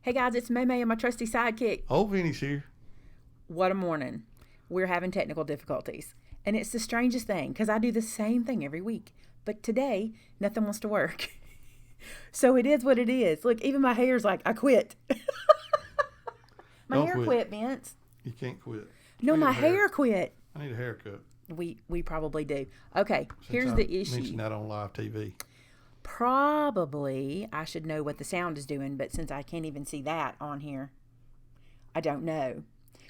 Hey guys, it's Maymay and my trusty sidekick. Oh, Vinny's here. What a morning. We're having technical difficulties. And it's the strangest thing because I do the same thing every week. But today, nothing wants to work. So it is what it is. Look, even my hair's like, I quit. My Don't hair quit, Vince. You can't quit. No, I need my a hair quit. I need a haircut. We probably do. Okay, here's Since the I issue. mentioned that on live TV. Probably I should know what the sound is doing, but since I can't even see that on here, I don't know.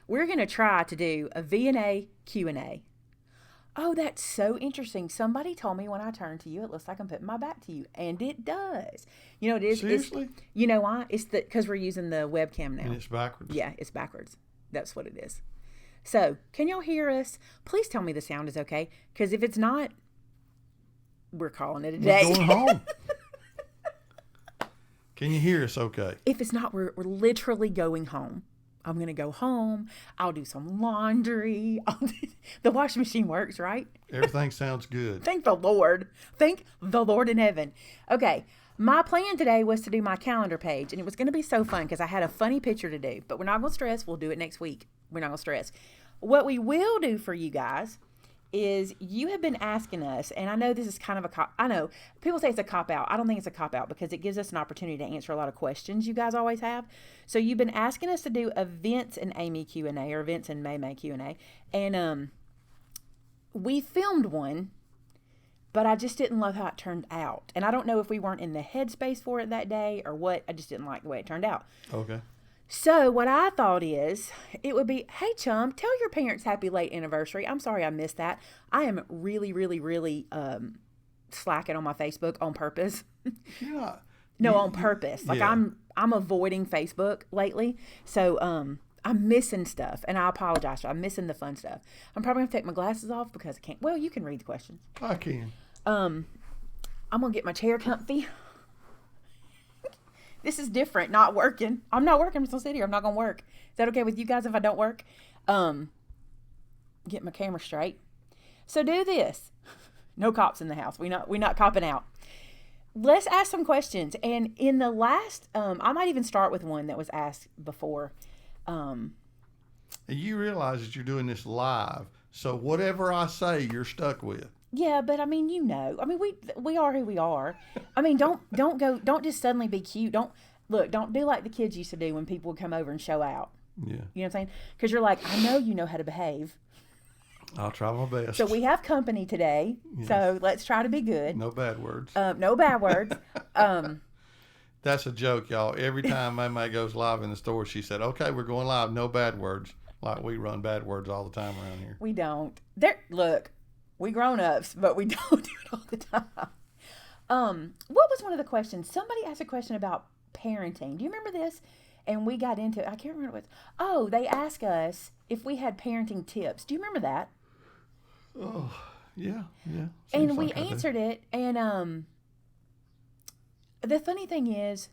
We're going to try to do a V&A Q&A. Oh, that's so interesting. Somebody told me when I turn to you, it looks like I'm putting my back to you. And it does. You know, it is. Seriously? You know why? It's because we're using the webcam now. And it's backwards? Yeah, it's backwards. That's what it is. So, can y'all hear us? Please tell me the sound is okay. Because if it's not, we're calling it a day. We're going home. Can you hear us okay? If it's not, we're literally going home. I'm going to go home. I'll do some laundry. The washing machine works, right? Everything sounds good. Thank the Lord. Thank the Lord in heaven. Okay. My plan today was to do my calendar page, and it was going to be so fun because I had a funny picture to do, but we're not going to stress. We'll do it next week. We're not going to stress. What we will do for you guys is you have been asking us, and I know this is kind of a cop. I know people say it's a cop out. I don't think it's a cop out because it gives us an opportunity to answer a lot of questions you guys always have. So you've been asking us to do a Vince and Amy Q&A or Vince and Maymay Q&A, and we filmed one, but I just didn't love how it turned out. And I don't know if we weren't in the headspace for it that day or what. I just didn't like the way it turned out. Okay. So what I thought is it would be, hey, chum, tell your parents happy late anniversary. I'm sorry I missed that. I am really slacking on my Facebook on purpose. Yeah. No, on purpose. Like yeah. I'm avoiding Facebook lately. So I'm missing stuff, and I apologize. I'm missing the fun stuff. I'm probably going to take my glasses off because I can't. Well, you can read the questions. I can. I'm going to get my chair comfy. This is different, not working. I'm not working. I'm just going to sit here. I'm not going to work. Is that okay with you guys if I don't work? Get my camera straight. So do this. No cops in the house. We're not copping out. Let's ask some questions. And in the last, I might even start with one that was asked before. And you realize that you're doing this live, so whatever I say, you're stuck with. Yeah, but I mean, we are who we are. I mean, don't just suddenly be cute. Don't do like the kids used to do when people would come over and show out. Yeah. You know what I'm saying? Because you're like, I know you know how to behave. I'll try my best. So we have company today. Yes. So let's try to be good. No bad words. No bad words. That's a joke, y'all. Every time Maymay goes live in the store, she said, okay, we're going live. No bad words. Like we run bad words all the time around here. We don't. Look, we grown-ups, but we don't do it all the time. What was one of the questions? Somebody asked a question about parenting. Do you remember this? And we got into it. I can't remember what it was. Oh, they asked us if we had parenting tips. Do you remember that? Oh, yeah. And we answered it, and the funny thing is,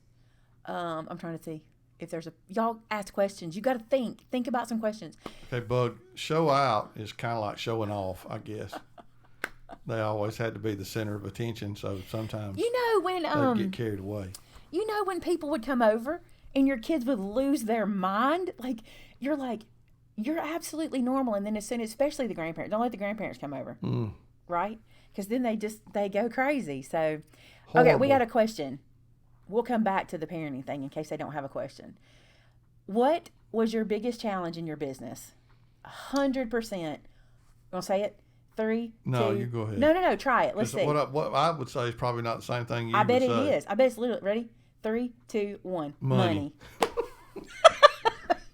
I'm trying to see if there's y'all ask questions. You got to think about some questions. Okay, Bug, show out is kind of like showing off, I guess. They always had to be the center of attention, so sometimes when they get carried away. You know when people would come over and your kids would lose their mind, you're absolutely normal, and then as soon, especially the grandparents, don't let the grandparents come over, right? Because then they go crazy. So, Horrible. Okay, we got a question. We'll come back to the parenting thing in case they don't have a question. What was your biggest challenge in your business? 100%. Gonna say it? 3, No, 2. you go ahead. No. Try it. Let's see. What I would say is probably not the same thing you would say. I bet it is. I bet it's literally ready. 3, 2, 1. Money.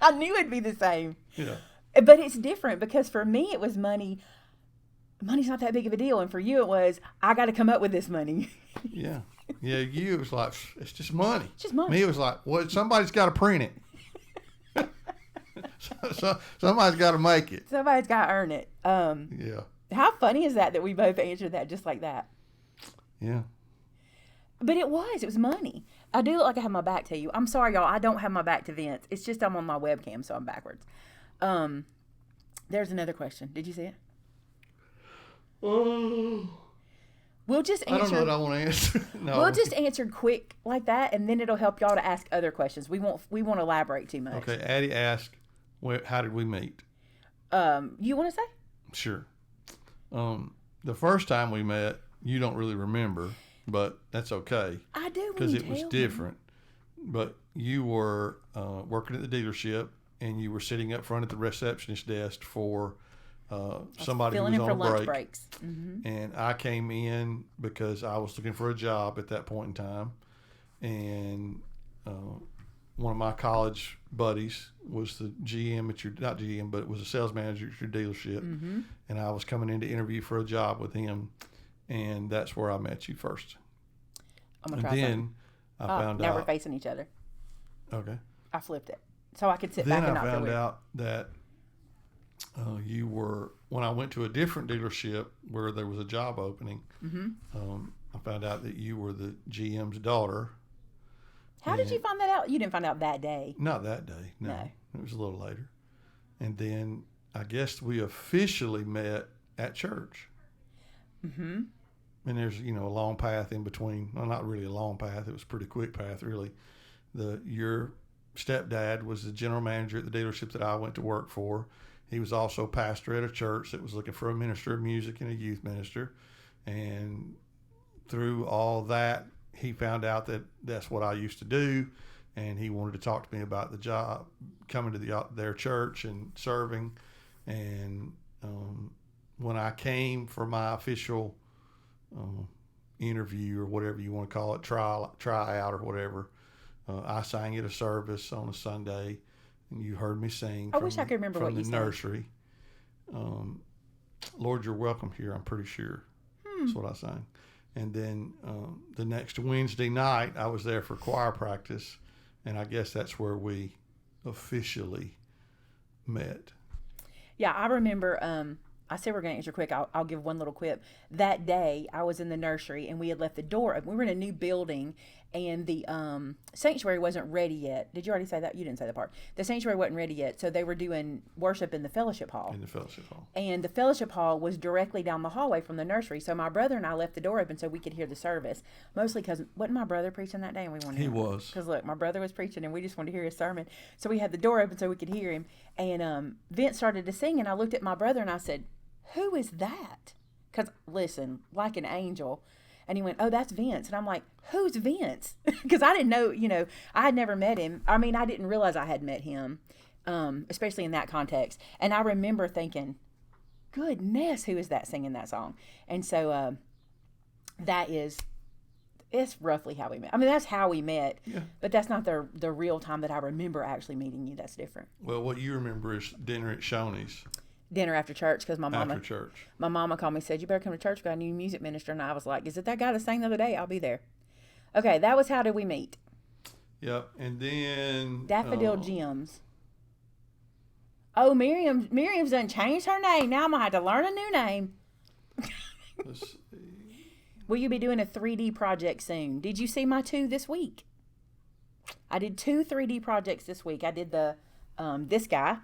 I knew it'd be the same. Yeah. But it's different because for me it was money. Money's not that big of a deal, and for you it was I got to come up with this money. Yeah. You it was like it's just money. It's just money. Me it was like, well, somebody's got to print it. so somebody's got to make it. Somebody's got to earn it. Yeah. How funny is that we both answered that just like that? Yeah. But it was money. I do look like I have my back to you. I'm sorry, y'all. I don't have my back to Vince. It's just I'm on my webcam, so I'm backwards. There's another question. Did you see it? Oh. We'll just answer. I don't know what I want to answer. No. We'll just answer quick like that, and then it'll help y'all to ask other questions. We won't elaborate too much. Okay, Addie asked, how did we meet? You want to say? Sure. The first time we met, you don't really remember, but that's okay. I do, because it was different. But you were working at the dealership, and you were sitting up front at the receptionist desk for somebody who was on a break. Breaks. Mm-hmm. And I came in because I was looking for a job at that point in time, and one of my college buddies was the GM at not GM, but it was a sales manager at your dealership. Mm-hmm. And I was coming in to interview for a job with him, and that's where I met you first. I'm going to try something. I found now out. We're facing each other. Okay. I flipped it so I could sit back and not feel weird. Then I found out that you were, when I went to a different dealership where there was a job opening, mm-hmm. I found out that you were the GM's daughter. How did you find that out? You didn't find out that day. Not that day, no. It was a little later. And then I guess we officially met at church. Mm-hmm. And there's, a long path in between. Well, not really a long path. It was a pretty quick path, really. Your stepdad was the general manager at the dealership that I went to work for. He was also pastor at a church that was looking for a minister of music and a youth minister. And through all that, he found out that that's what I used to do, and he wanted to talk to me about the job, coming to their church and serving. And when I came for my official interview, or whatever you want to call it, try out or whatever, I sang at a service on a Sunday, and you heard me sing. I wish I could remember what you sang. From the nursery. Lord, You're Welcome Here, I'm pretty sure. That's what I sang. And then the next Wednesday night, I was there for choir practice, and I guess that's where we officially met. Yeah, I remember. I said we're going to answer quick. I'll give one little quip. That day, I was in the nursery, and we had left the door open. We were in a new building, and the sanctuary wasn't ready yet. Did you already say that? You didn't say that part. The sanctuary wasn't ready yet, so they were doing worship in the fellowship hall. And the fellowship hall was directly down the hallway from the nursery. So my brother and I left the door open so we could hear the service. Mostly because, wasn't my brother preaching that day? And we wanted to hear him. He was. Because, look, my brother was preaching, and we just wanted to hear his sermon. So we had the door open so we could hear him. And Vince started to sing, and I looked at my brother, and I said, "Who is that?" Because, listen, like an angel. And he went, "Oh, that's Vince." And I'm like, "Who's Vince?" Because I didn't know, I had never met him. I mean, I didn't realize I had met him, especially in that context. And I remember thinking, goodness, who is that singing that song? And so it's roughly how we met. I mean, that's how we met, yeah. But that's not the real time that I remember actually meeting you. That's different. Well, what you remember is dinner at Shoney's. Dinner after church, because my mama called me and said, "You better come to church, we got a new music minister." And I was like, "Is it that guy that sang the other day? I'll be there." Okay, that was how did we meet. Yep. And then Daffodil Gems. Oh, Miriam's done changed her name. Now I'm gonna have to learn a new name. Let's see. Will you be doing a 3D project soon? Did you see my 2 this week? I did 2 3D projects this week. I did the this guy.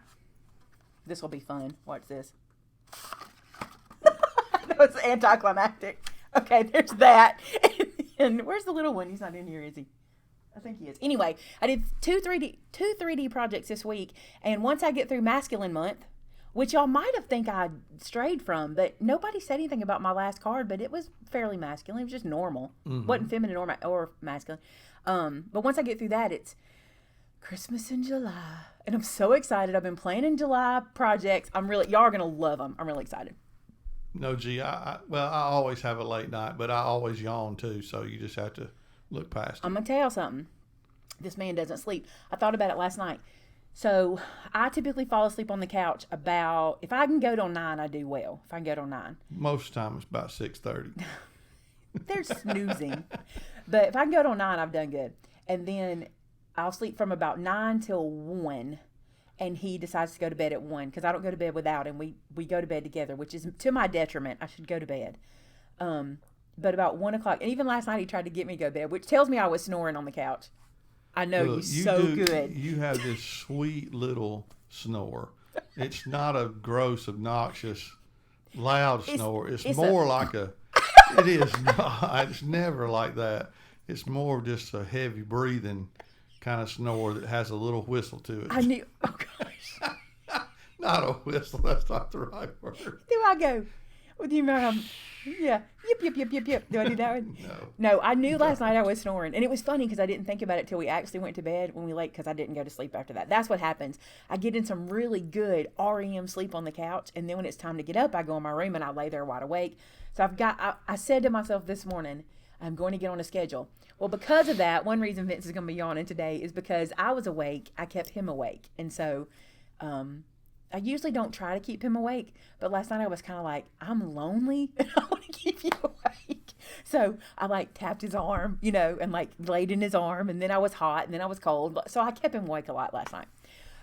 This will be fun. Watch this. No, it's anticlimactic. Okay, there's that. And where's the little one? He's not in here, is he? I think he is. Anyway, I did 2 3D projects this week, and once I get through Masculine Month, which y'all might have think I strayed from, but nobody said anything about my last card, but it was fairly masculine. It was just normal. Mm-hmm. Wasn't feminine or masculine. But once I get through that, it's Christmas in July. And I'm so excited. I've been planning July projects. Y'all are going to love them. I'm really excited. No, I always have a late night, but I always yawn too. So you just have to look past it. I'm going to tell y'all something. This man doesn't sleep. I thought about it last night. So I typically fall asleep on the couch if I can go till 9, I do well. If I can go till 9. Most of the time it's about 6:30. They're snoozing. But if I can go till 9, I've done good. And then I'll sleep from about 9 till 1, and he decides to go to bed at 1 because I don't go to bed without him. We go to bed together, which is to my detriment. I should go to bed. But about 1 o'clock, and even last night he tried to get me to go to bed, which tells me I was snoring on the couch. I know. Look, good. You have this sweet little snore. It's not a gross, obnoxious, loud snore. It's more like It is not. It's never like that. It's more of just a heavy breathing kind of snore that has a little whistle to it. I knew. Oh gosh. Not a whistle. That's not the right word. Do I go? With you, yeah. Yip. Do I do that one? No. No, I knew last night I was snoring. And it was funny because I didn't think about it till we actually went to bed when we late because I didn't go to sleep after that. That's what happens. I get in some really good REM sleep on the couch. And then when it's time to get up, I go in my room and I lay there wide awake. So I said to myself this morning, I'm going to get on a schedule. Well, because of that, one reason Vince is going to be yawning today is because I was awake. I kept him awake. And so, I usually don't try to keep him awake, but last night I was kind of like, I'm lonely and I want to keep you awake. So I like tapped his arm, and like laid in his arm, and then I was hot and then I was cold. So I kept him awake a lot last night.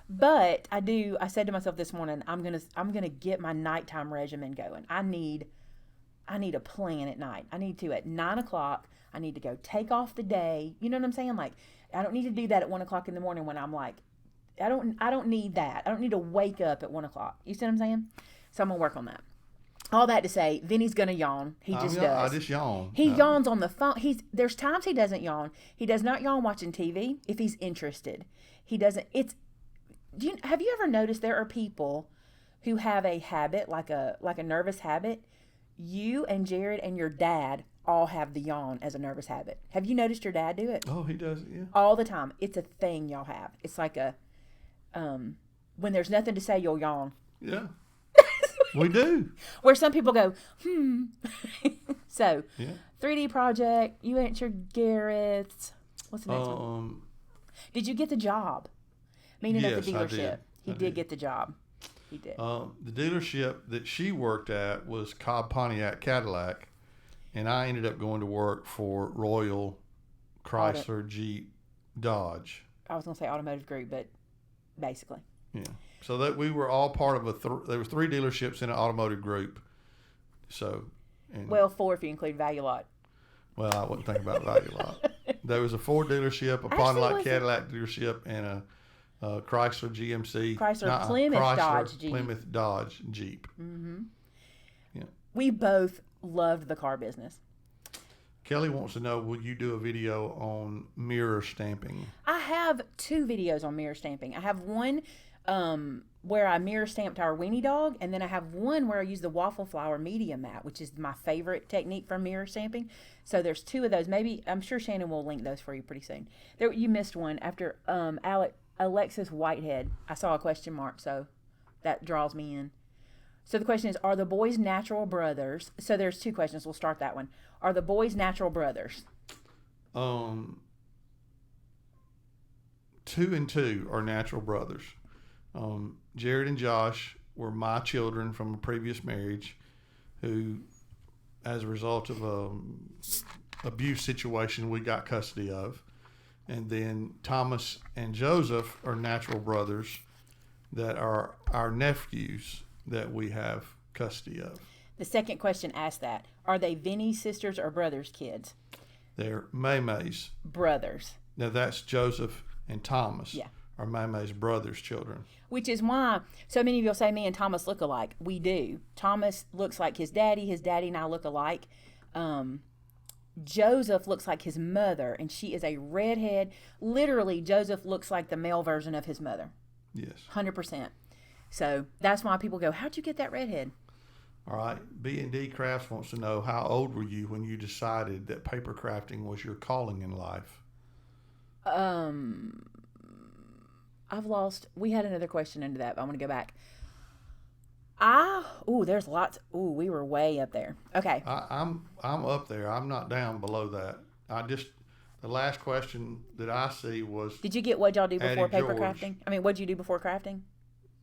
But I said to myself this morning, I'm going to get my nighttime regimen going. I need a plan at night. I need to at 9:00. I need to go take off the day. You know what I'm saying? Like, I don't need to do that at 1:00 in the morning when I'm like, I don't need that. I don't need to wake up at 1:00. You see what I'm saying? So I'm going to work on that. All that to say, Vinny's going to yawn. He just does. I just yawn. He yawns on the phone. There's times he doesn't yawn. He does not yawn watching TV if he's interested. He doesn't. Have you ever noticed there are people who have a habit, like a nervous habit? You and Jared and your dad all have the yawn as a nervous habit. Have you noticed your dad do it? Oh, he does it, yeah. All the time. It's a thing y'all have. It's like when there's nothing to say, you'll yawn. Yeah. We do. Where some people go, So, yeah. 3D project, you answered Garrett's. What's the next one? Did you get the job? Meaning at the dealership. He did get the job. He did. The dealership that she worked at was Cobb Pontiac Cadillac, and I ended up going to work for Royal Chrysler Jeep Dodge. I was going to say automotive group, but basically. Yeah. So that we were all part of there was 3 dealerships in an automotive group. So. Well, 4 if you include Value Lot. Well, I wasn't thinking about Value Lot. There was a Ford dealership, a Pontiac Cadillac dealership, and a Chrysler GMC. Plymouth Dodge Jeep. Mm-hmm. Yeah. We both loved the car business. Kelly wants to know, will you do a video on mirror stamping? I have 2 videos on mirror stamping. I have one where I mirror stamped our weenie dog, and then I have one where I use the waffle flower media mat, which is my favorite technique for mirror stamping. So there's 2 of those. Maybe I'm sure Shannon will link those for you pretty soon. You missed one after Alexis Whitehead. I saw a question mark, so that draws me in. So the question is, are the boys natural brothers? So there's 2 questions. We'll start that one. Are the boys natural brothers? 2 and 2 are natural brothers. Jared and Josh were my children from a previous marriage who, as a result of abuse situation, we got custody of. And then Thomas and Joseph are natural brothers that are our nephews that we have custody of. The second question asked that. Are they Vinny's sisters or brothers' kids? They're Maymay's. Brothers. Now that's Joseph and Thomas. Yeah. Are Maymay's brothers' children. Which is why so many of you will say me and Thomas look alike. We do. Thomas looks like his daddy and I look alike. Joseph looks like his mother, and she is a redhead. Literally, Joseph looks like the male version of his mother. Yes. 100%. So that's why people go, how'd you get that redhead? All right. B&D Crafts wants to know, how old were you when you decided that paper crafting was your calling in life? We had another question into that, but I'm going to go back. There's lots. We were way up there. Okay. I'm up there. I'm not down below that. The last question that I see was. Did you get what y'all do before paper George. crafting? I mean, what'd you do before crafting?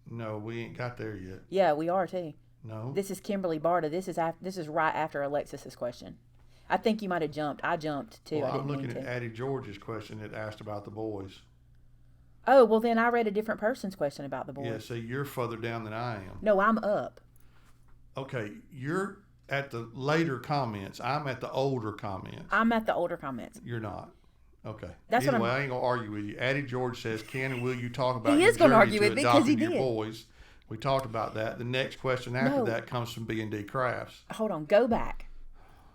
No, we ain't got there yet. Yeah, we are too. No. This is Kimberly Barta. This is right after Alexis's question. I think you might have jumped. I jumped too. Well, I didn't I'm looking mean at to. Addie George's question that asked about the boys. Oh, well then I read a different person's question about the boys. Yeah, so you're further down than I am. No, I'm up. Okay, you're at the later comments. I'm at the older comments. I'm at the older comments. You're not. Okay. That's anyway, what I ain't gonna argue with you. Addie George says, "Can and will you talk about He your is gonna journey argue to with me 'cause he adopting your did. boys?" We talked about that. The next question after No. that comes from B&D Crafts. Hold on, go back.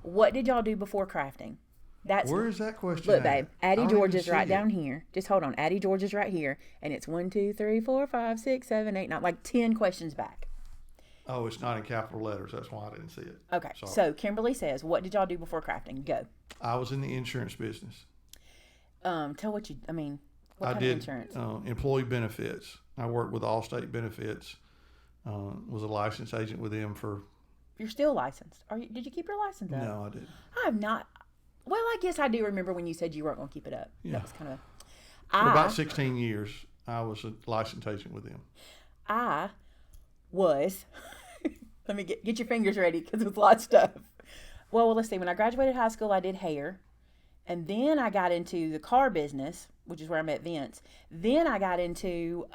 What did y'all do before crafting? That's Where is that question? Look, babe. Addie George is right it. down here. Just hold on. Addie George is right here, and it's 1, 2, 3, 4, 5, 6, 7, 8, 9, like 10 questions back. Oh, it's not in capital letters. That's why I didn't see it. Okay. Sorry. So Kimberly says, "What did y'all do before crafting?" Go. I was in the insurance business. Tell what you. I mean, what I kind did of insurance? employee benefits. I worked with Allstate Benefits. Was a licensed agent with them for. You're still licensed. Did you keep your license up? No, I didn't. I have not. Well, I guess I do remember when you said you weren't going to keep it up. Yeah. That was kind of. For about 16 years, I was a licensed agent with them. I was. Let me get your fingers ready because it's a lot of stuff. Well, let's see. When I graduated high school, I did hair. And then I got into the car business, which is where I met Vince. Then I got into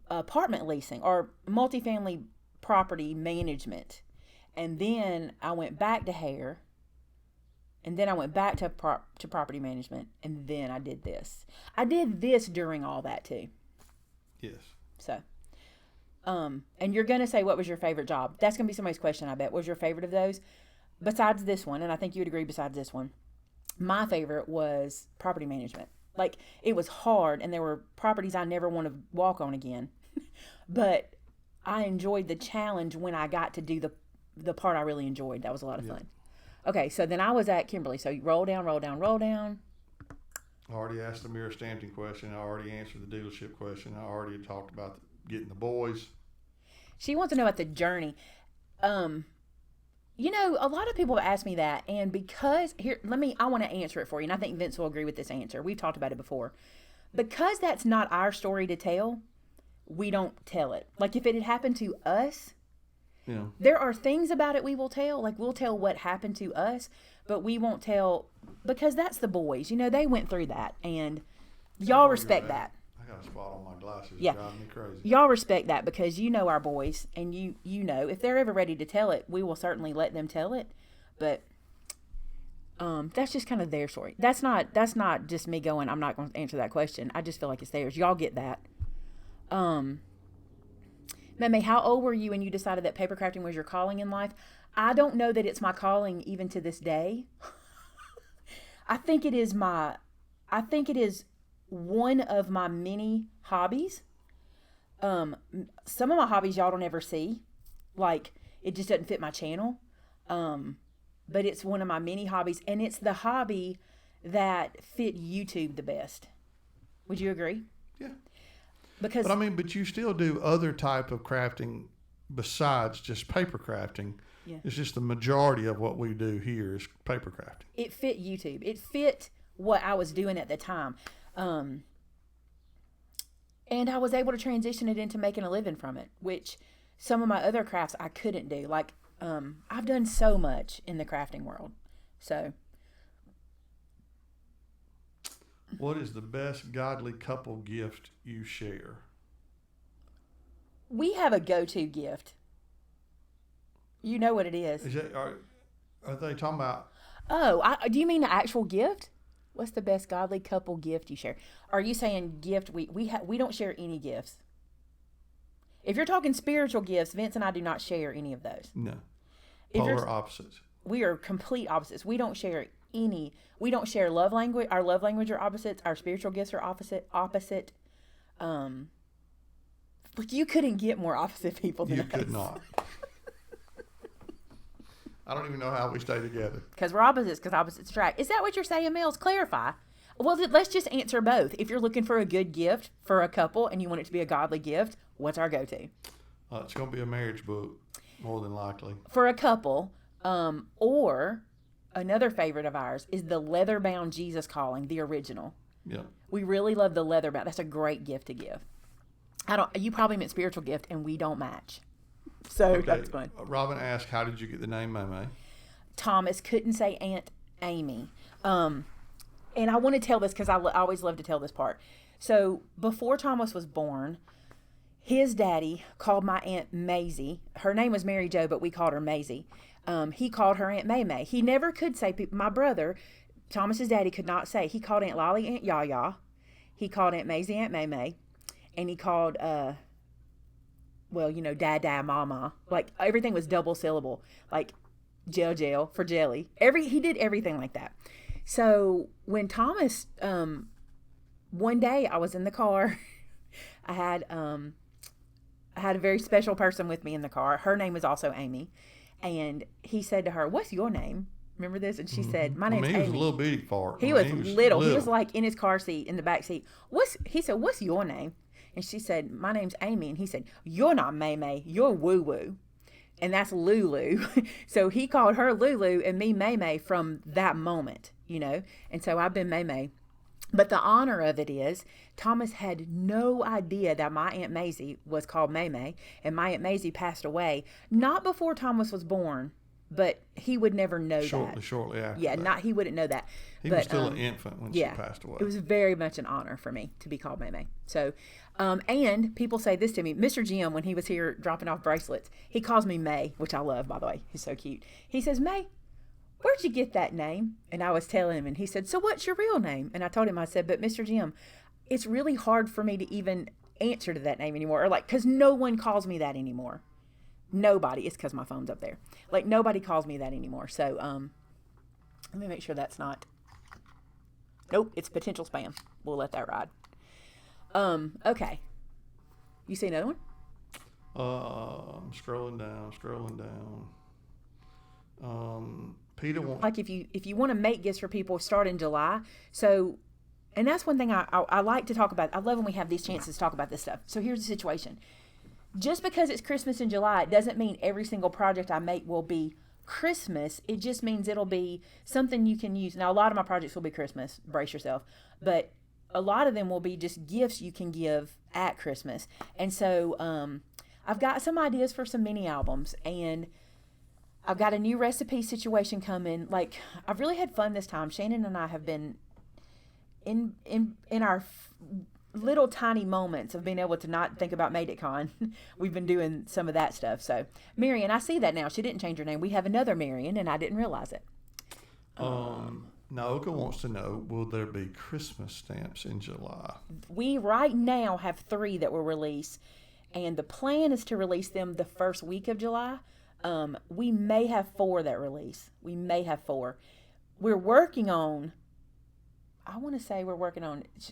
apartment leasing or multifamily property management. And then I went back to hair. And then I went back to property management. And then I did this. I did this during all that too. Yes. So, and you're going to say, what was your favorite job? That's going to be somebody's question, I bet. What was your favorite of those? Besides this one, and I think you would agree besides this one, my favorite was property management. Like, it was hard, and there were properties I never want to walk on again. But I enjoyed the challenge when I got to do the part I really enjoyed. That was a lot of fun. Okay, so then I was at Kimberly. So you roll down, roll down, roll down. I already asked the Mirror Stamping question. I already answered the dealership question. I already talked about getting the boys. She wants to know about the journey. You know, a lot of people have asked me that, and because I want to answer it for you, and I think Vince will agree with this answer. We've talked about it before. Because that's not our story to tell, we don't tell it. Like, if it had happened to us, there are things about it we will tell. Like, we'll tell what happened to us, but we won't tell, because that's the boys. You know, they went through that, and y'all respect that. I got a spot on my glasses. Yeah. It's driving me crazy. Y'all respect that because you know our boys, and you know if they're ever ready to tell it, we will certainly let them tell it. But that's just kind of their story. That's not just me going, I'm not going to answer that question. I just feel like it's theirs. Y'all get that. Maymay, how old were you when you decided that paper crafting was your calling in life? I don't know that it's my calling even to this day. I think it is one of my many hobbies. Some of my hobbies y'all don't ever see. Like, it just doesn't fit my channel. But it's one of my many hobbies, and it's the hobby that fit YouTube the best. Would you agree? Yeah. But you still do other type of crafting besides just paper crafting. Yeah. It's just the majority of what we do here is paper crafting. It fit YouTube. It fit what I was doing at the time. And I was able to transition it into making a living from it, which some of my other crafts I couldn't do. Like, I've done so much in the crafting world. So, what is the best godly couple gift you share? We have a go-to gift. You know what it is. Are they talking about? Oh, do you mean the actual gift? What's the best godly couple gift you share? Are you saying gift? We don't share any gifts. If you're talking spiritual gifts, Vince and I do not share any of those. No. Polar opposites. We are complete opposites. We don't share any. We don't share love language. Our love language are opposites. Our spiritual gifts are opposite. But you couldn't get more opposite people than us. You could not. I don't even know how we stay together. Because we're opposites, because opposites attract. Is that what you're saying, Mills? Clarify. Well, let's just answer both. If you're looking for a good gift for a couple and you want it to be a godly gift, what's our go-to? It's going to be a marriage book, more than likely. For a couple, or another favorite of ours is the leather-bound Jesus Calling, the original. Yeah. We really love the leather-bound. That's a great gift to give. You probably meant spiritual gift, and we don't match. So okay. That's fun. Robin asked, how did you get the name Maymay? Thomas couldn't say Aunt Amy. And I want to tell this because I always love to tell this part. So before Thomas was born, his daddy called my Aunt Maisie. Her name was Mary Jo, but we called her Maisie. He called her Aunt Maymay. He never could say, my brother, Thomas's daddy, could not say. He called Aunt Lolly Aunt Yaya. He called Aunt Maisie Aunt Maymay. And he called, Dad, Mama. Like, everything was double syllable. Like, Gel for jelly. He did everything like that. So when Thomas, one day I was in the car, I had a very special person with me in the car. Her name is also Amy. And he said to her, "What's your name?" Remember this? And she said, "My name's Amy." He was a little bitty fart. He was little. He was like in his car seat, in the back seat. He said, "What's your name?" And she said, "My name's Amy." And he said, "You're not Maymay. You're Woo Woo." And that's Lulu. So he called her Lulu and me Maymay from that moment, you know. And so I've been Maymay. But the honor of it is, Thomas had no idea that my Aunt Maisie was called Maymay, and my Aunt Maisie passed away not before Thomas was born, but he would never know that. Shortly after. Yeah, that. he wouldn't know that. He was still an infant when she passed away. It was very much an honor for me to be called Maymay. So, and people say this to me. Mr. Jim, when he was here dropping off bracelets, he calls me May, which I love, by the way. He's so cute. He says, "May, where'd you get that name?" And I was telling him, and he said, "So what's your real name?" And I told him, I said, "But Mr. Jim, it's really hard for me to even answer to that name anymore, or like, because no one calls me that anymore. Nobody. It's because my phone's up there. Like, nobody calls me that anymore. So, let me make sure that's not. Nope, it's potential spam. We'll let that ride. Okay. You see another one? I'm scrolling down. Peter wants, like if you want to make gifts for people, start in July. So, and that's one thing I like to talk about. I love when we have these chances to talk about this stuff. So here's the situation. Just because it's Christmas in July, it doesn't mean every single project I make will be Christmas. It just means it'll be something you can use. Now, a lot of my projects will be Christmas. Brace yourself. But a lot of them will be just gifts you can give at Christmas. And so I've got some ideas for some mini albums, and I've got a new recipe situation coming. Like, I've really had fun this time. Shannon and I have been in our little tiny moments of being able to not think about Made It Con. We've been doing some of that stuff. So, Marion, I see that now. She didn't change her name. We have another Marion, and I didn't realize it. Naoka wants to know, will there be Christmas stamps in July? We right now have 3 that will release, and the plan is to release them the first week of July. We may have 4 that release. We may have 4. We're working on,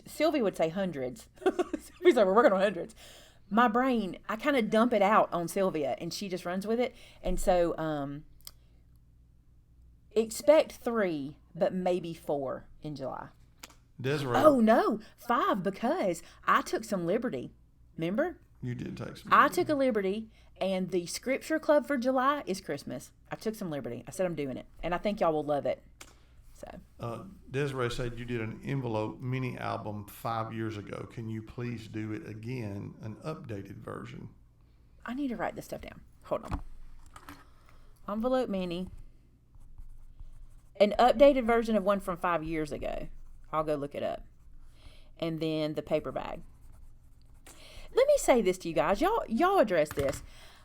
Sylvie would say hundreds. Sylvie's like, we're working on hundreds. My brain, I kind of dump it out on Sylvia, and she just runs with it. And so, expect 3, but maybe 4 in July. Desiree. Oh, no, 5, because I took some liberty. Remember? You did take some liberty. I took a liberty, and the scripture club for July is Christmas. I took some liberty. I said I'm doing it, and I think y'all will love it. So, Desiree said you did an envelope mini album 5 years ago. Can you please do it again, an updated version? I need to write this stuff down. Hold on. Envelope mini. An updated version of one from 5 years ago. I'll go look it up. And then the paper bag. Let me say this to you guys. Y'all address this.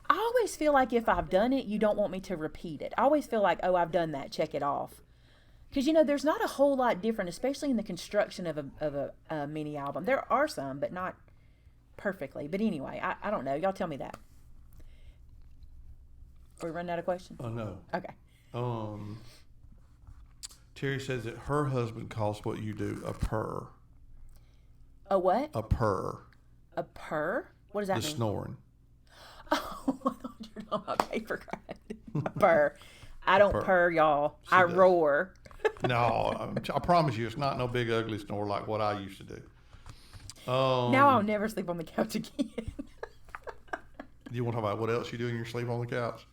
I always feel like if I've done it, you don't want me to repeat it. I always feel like, oh, I've done that. Check it off. Because, there's not a whole lot different, especially in the construction of a mini album. There are some, but not perfectly. But anyway, I don't know. Y'all tell me that. Are we running out of questions? No. Okay. Terry says that her husband calls what you do a purr. A what? A purr. A purr? What does that mean? The snoring. Oh, I thought you were talking about paper craft. A purr. I don't purr, y'all. I roar. No, I promise you, it's not no big ugly snore like what I used to do. Now I'll never sleep on the couch again. Do you want to talk about what else you do in your sleep on the couch?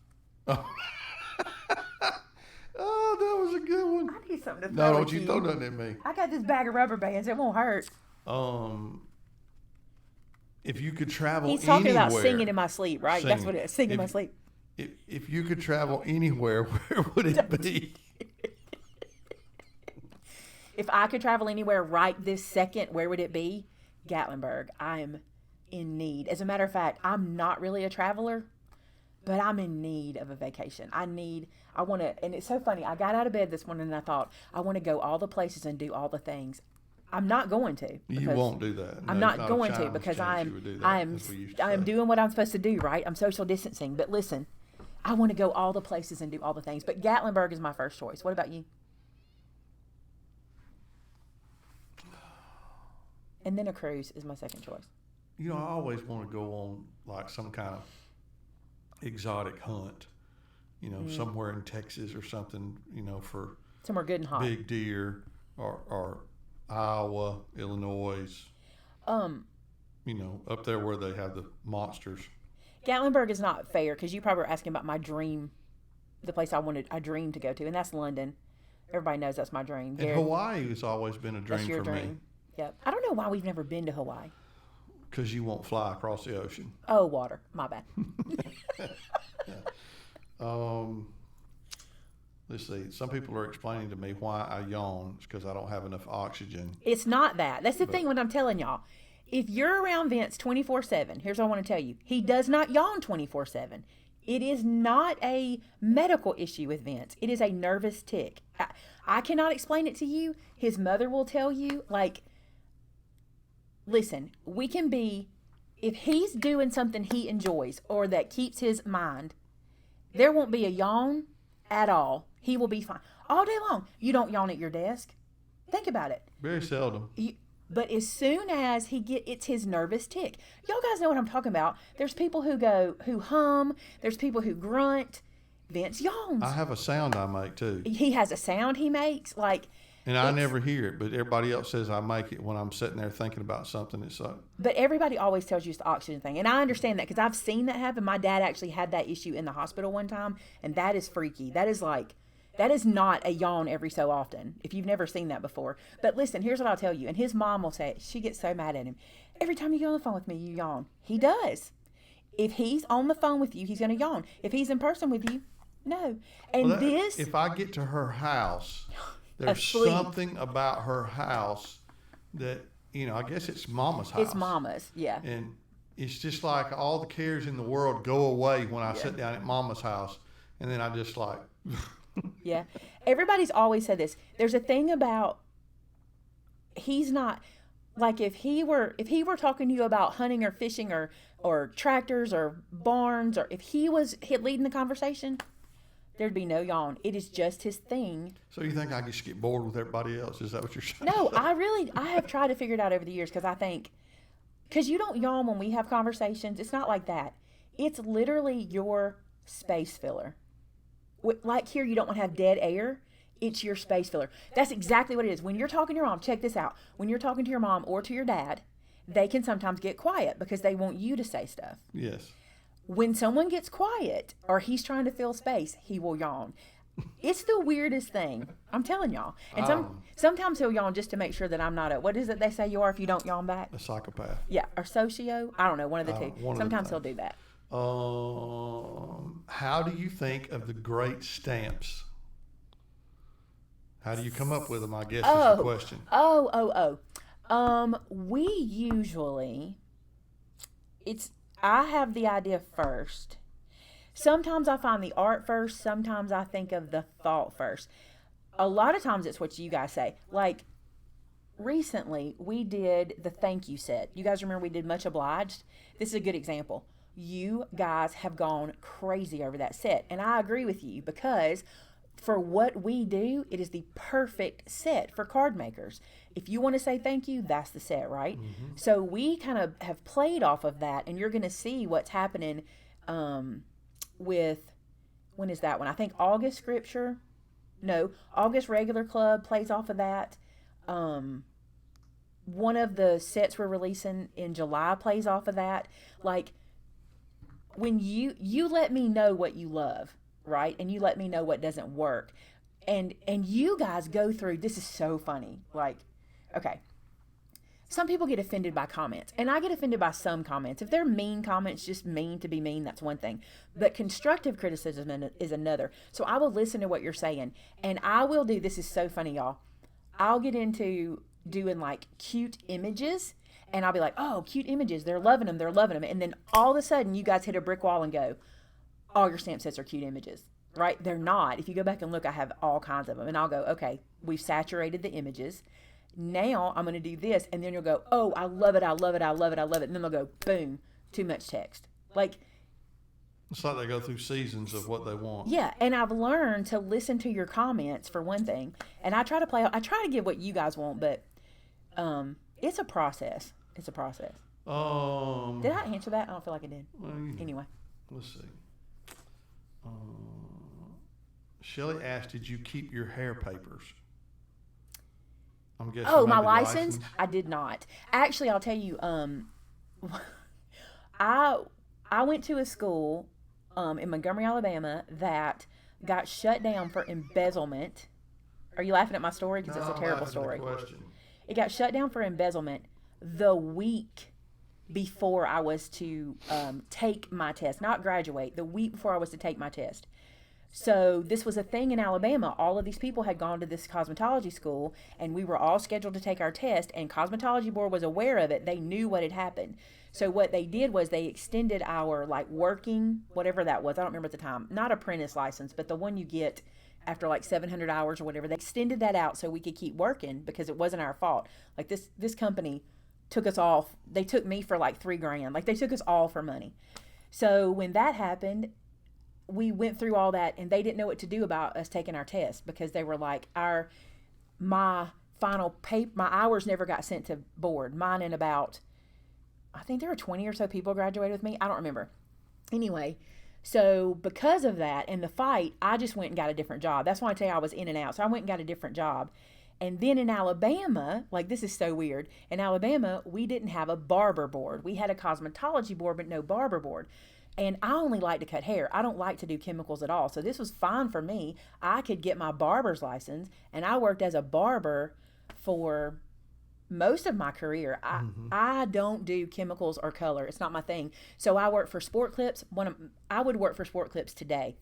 Oh, that was a good one. I need something to throw No, at don't you throw nothing at me. I got this bag of rubber bands. It won't hurt. If you could travel He's talking anywhere, about singing in my sleep, right? That's what it is. Singing in my sleep. If you could travel anywhere, where would it be? If I could travel anywhere right this second, where would it be? Gatlinburg. I am in need. As a matter of fact, I'm not really a traveler, but I'm in need of a vacation. I want to, and it's so funny. I got out of bed this morning and I thought, I want to go all the places and do all the things. I'm not going to. You won't do that. I'm not going to because I am doing what I'm supposed to do, right? I'm social distancing. But listen, I want to go all the places and do all the things. But Gatlinburg is my first choice. What about you? And then a cruise is my second choice. You know, I always want to go on like some kind of exotic hunt, you know, somewhere in Texas or something, you know, for somewhere good and hot. Big deer or Iowa, Illinois, you know, up there where they have the monsters. Gatlinburg is not fair because you probably were asking about my dream, the place I dreamed to go to, and that's London. Everybody knows that's my dream. And Hawaii has always been a dream that's your for dream. me. Yep. I don't know why we've never been to Hawaii. Because you won't fly across the ocean. Oh, water. My bad. Let's see. Some people are explaining to me why I yawn. It's because I don't have enough oxygen. It's not that. That's the thing when I'm telling y'all. If you're around Vince 24/7, here's what I want to tell you. He does not yawn 24/7. It is not a medical issue with Vince. It is a nervous tick. I cannot explain it to you. His mother will tell you, like, listen, we can be, if he's doing something he enjoys or that keeps his mind, there won't be a yawn at all. He will be fine. All day long. You don't yawn at your desk. Think about it. Very seldom. But as soon as it's his nervous tick. Y'all guys know what I'm talking about. There's people who hum. There's people who grunt. Vince yawns. I have a sound I make too. He has a sound he makes. Like, and I never hear it, but everybody else says I make it when I'm sitting there thinking about something. It's like. But everybody always tells you it's the oxygen thing. And I understand that because I've seen that happen. My dad actually had that issue in the hospital one time. And that is freaky. That is not a yawn every so often, if you've never seen that before. But listen, here's what I'll tell you. And his mom will say it. She gets so mad at him. Every time you get on the phone with me, you yawn. He does. If he's on the phone with you, he's going to yawn. If he's in person with you, no. And if I get to her house, there's something about her house that, you know, I guess it's Mama's house. It's Mama's, yeah. And it's just like all the cares in the world go away when I sit down at Mama's house. And then I just like... Yeah. Everybody's always said this. There's a thing about he's not like if he were talking to you about hunting or fishing or tractors or barns, or if he was leading the conversation, there'd be no yawn. It is just his thing. So you think I just get bored with everybody else? Is that what you're saying? No, I have tried to figure it out over the years because you don't yawn when we have conversations. It's not like that. It's literally your space filler. Like here, you don't want to have dead air. It's your space filler. That's exactly what it is. When you're talking to your mom, check this out. When you're talking to your mom or to your dad, they can sometimes get quiet because they want you to say stuff. Yes. When someone gets quiet or he's trying to fill space, he will yawn. It's the weirdest thing. I'm telling y'all. And sometimes he'll yawn just to make sure that I'm not what is it they say you are if you don't yawn back? A psychopath. Yeah, or socio. I don't know, one of the two. Sometimes he'll do that. How do you think of the great stamps? How do you come up with them, I guess, is the question. We usually, I have the idea first. Sometimes I find the art first. Sometimes I think of the thought first. A lot of times it's what you guys say. Like, recently we did the thank you set. You guys remember we did Much Obliged? This is a good example. You guys have gone crazy over that set. And I agree with you because for what we do, it is the perfect set for card makers. If you want to say thank you, that's the set, right? Mm-hmm. So we kind of have played off of that, and you're going to see what's happening with, when is that one? I think August Regular Club plays off of that. One of the sets we're releasing in July plays off of that. Like, when you let me know what you love, right? And you let me know what doesn't work. And you guys go through, this is so funny. Like, okay, some people get offended by comments, and I get offended by some comments. If they're mean comments, just mean to be mean, that's one thing. But constructive criticism is another. So I will listen to what you're saying, and I will do, this is so funny, y'all. I'll get into doing like cute images, and I'll be like, oh, cute images, they're loving them. And then all of a sudden, you guys hit a brick wall and go, all your stamp sets are cute images, right? They're not. If you go back and look, I have all kinds of them. And I'll go, okay, we've saturated the images. Now I'm going to do this. And then you'll go, oh, I love it. And then they'll go, boom, too much text. Like, It's like they go through seasons of what they want. Yeah, and I've learned to listen to your comments for one thing, and I try to give what you guys want, but it's a process. It's a process. Did I answer that? I don't feel like I did. Well, Anyway. Let's see. Shelly asked, "Did you keep your hair papers?" I'm guessing. Oh, my license? I did not. Actually, I'll tell you. I went to a school in Montgomery, Alabama that got shut down for embezzlement. Are you laughing at my story? Because it's a terrible story. It got shut down for embezzlement the week before I was to take my test, not graduate, the week before I was to take my test. So this was a thing in Alabama. All of these people had gone to this cosmetology school, and we were all scheduled to take our test, and cosmetology board was aware of it. They knew what had happened. So what they did was they extended our working, whatever that was, I don't remember at the time, not apprentice license, but the one you get after 700 hours or whatever. They extended that out so we could keep working because it wasn't our fault. This company took us off. They took me for $3,000. They took us all for money. So when that happened, we went through all that, and they didn't know what to do about us taking our test because they were like, my final paper, my hours never got sent to board. Mine and about, I think there were 20 or so people graduated with me. I don't remember. Anyway, so because of that and the fight, I just went and got a different job. That's why I tell you I was in and out. So I went and got a different job. And then in Alabama, this is so weird. In Alabama, we didn't have a barber board. We had a cosmetology board, but no barber board. And I only like to cut hair. I don't like to do chemicals at all. So this was fine for me. I could get my barber's license, and I worked as a barber for most of my career. I don't do chemicals or color. It's not my thing. So I work for Sport Clips. I would work for Sport Clips today.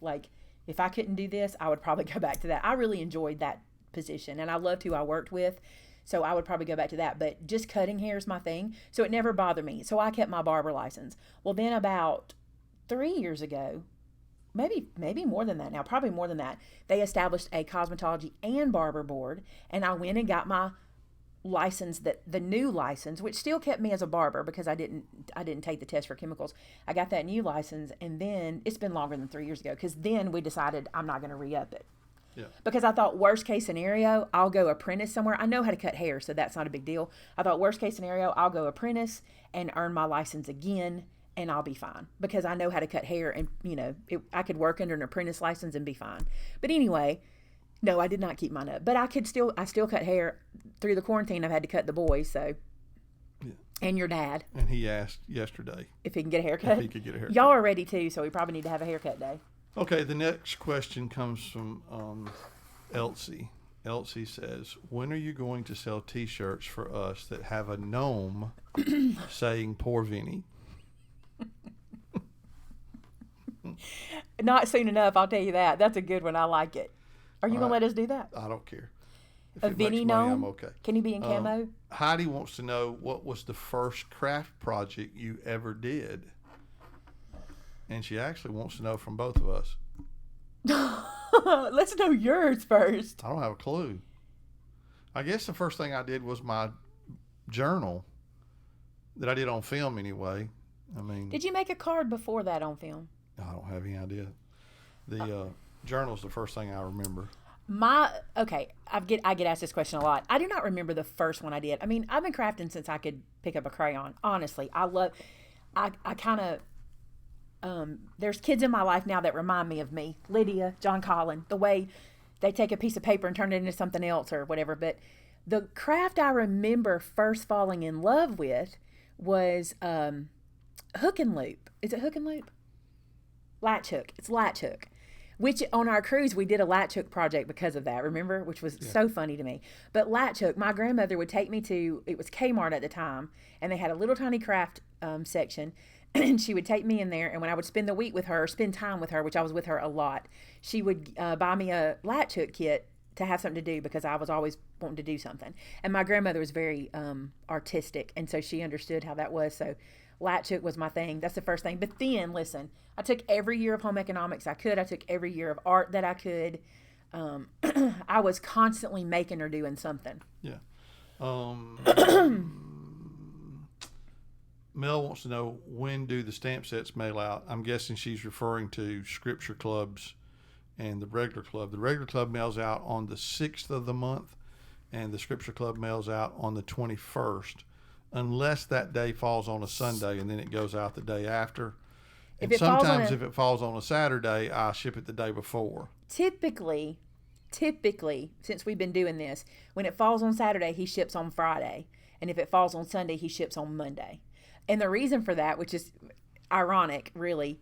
If I couldn't do this, I would probably go back to that. I really enjoyed that position, and I loved who I worked with. So I would probably go back to that. But just cutting hair is my thing. So it never bothered me. So I kept my barber license. Well, then about 3 years ago, maybe more than that now, probably more than that, they established a cosmetology and barber board, and I went and got my license, the new license, which still kept me as a barber because I didn't take the test for chemicals. I got that new license, and then it's been longer than 3 years ago because then we decided I'm not going to re-up it. Yeah. Because I thought worst case scenario, I'll go apprentice somewhere. I know how to cut hair, so that's not a big deal. I thought worst case scenario, I'll go apprentice and earn my license again, and I'll be fine because I know how to cut hair, and I could work under an apprentice license and be fine. But anyway, no, I did not keep mine up. But I still cut hair through the quarantine. I've had to cut the boys, so. Yeah. And your dad. And he asked yesterday if he can get a haircut. If he could get a haircut. Y'all are ready too, so we probably need to have a haircut day. Okay, the next question comes from Elsie. Elsie says, "When are you going to sell T-shirts for us that have a gnome saying poor Vinny?" Not soon enough, I'll tell you that. That's a good one. I like it. Are you going to let us do that? I don't care. A Vinny gnome? I'm okay. Can he be in camo? Heidi wants to know what was the first craft project you ever did. And she actually wants to know from both of us. Let's know yours first. I don't have a clue. I guess the first thing I did was my journal that I did on film anyway. Did you make a card before that on film? I don't have any idea. The journal's the first thing I remember. I get asked this question a lot. I do not remember the first one I did. I've been crafting since I could pick up a crayon. Honestly, I kind of, there's kids in my life now that remind me of me. Lydia, John Collin, the way they take a piece of paper and turn it into something else or whatever. But the craft I remember first falling in love with was hook and loop. Is it hook and loop? Latch hook. It's latch hook. Which on our cruise, we did a latch hook project because of that, remember? Which was so funny to me. But latch hook, my grandmother would take me to, it was Kmart at the time, and they had a little tiny craft section, and she would take me in there, and when I would spend time with her, which I was with her a lot, she would buy me a latch hook kit to have something to do because I was always wanting to do something. And my grandmother was very artistic, and so she understood how that was, so latch hook was my thing. That's the first thing. But then, listen, I took every year of home economics I could. I took every year of art that I could. I was constantly making or doing something. Yeah. Mel wants to know, when do the stamp sets mail out? I'm guessing she's referring to Scripture Clubs and the regular club. The regular club mails out on the 6th of the month, and the Scripture Club mails out on the 21st, unless that day falls on a Sunday, and then it goes out the day after. And sometimes if it falls on a Saturday, I ship it the day before. Typically, since we've been doing this, when it falls on Saturday, he ships on Friday. And if it falls on Sunday, he ships on Monday. And the reason for that, which is ironic, really,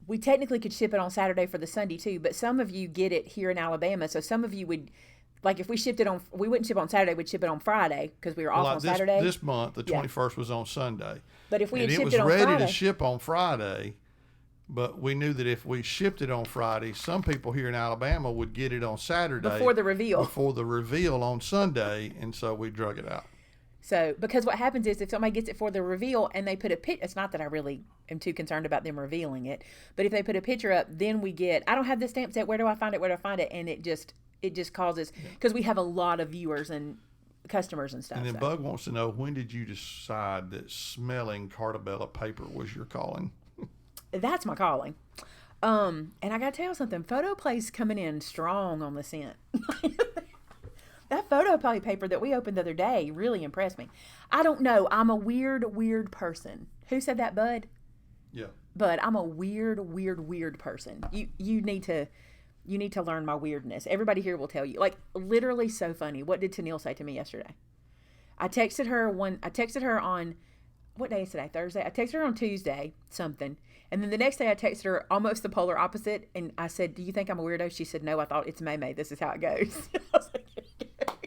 we technically could ship it on Saturday for the Sunday too, but some of you get it here in Alabama. So some of you would, like if we shipped it on, we wouldn't ship on Saturday, we'd ship it on Friday because we were off on Saturday. This month, the 21st was on Sunday. But if we had shipped it on was ready Friday, to ship on Friday, but we knew that if we shipped it on Friday, some people here in Alabama would get it on Saturday. Before the reveal. Before the reveal on Sunday, and so we drug it out. So, because what happens is if somebody gets it for the reveal and they put a picture, it's not that I really am too concerned about them revealing it, but if they put a picture up, then we get, I don't have the stamp set, where do I find it? And it just causes, because we have a lot of viewers and customers and stuff. And then Bug wants to know, when did you decide that smelling Cartabella paper was your calling? That's my calling. And I got to tell you something, Photoplay's coming in strong on the scent. That Photoplay paper that we opened the other day really impressed me. I don't know. I'm a weird person. Who said that, Bud? Yeah. Bud, I'm a weird person. You need to learn my weirdness. Everybody here will tell you. Like, literally so funny. What did Tennille say to me yesterday? I texted her on, what day is today? Thursday? I texted her on Tuesday, something. And then the next day I texted her almost the polar opposite. And I said, do you think I'm a weirdo? She said, no, I thought it's Maymay. This is how it goes. I was like,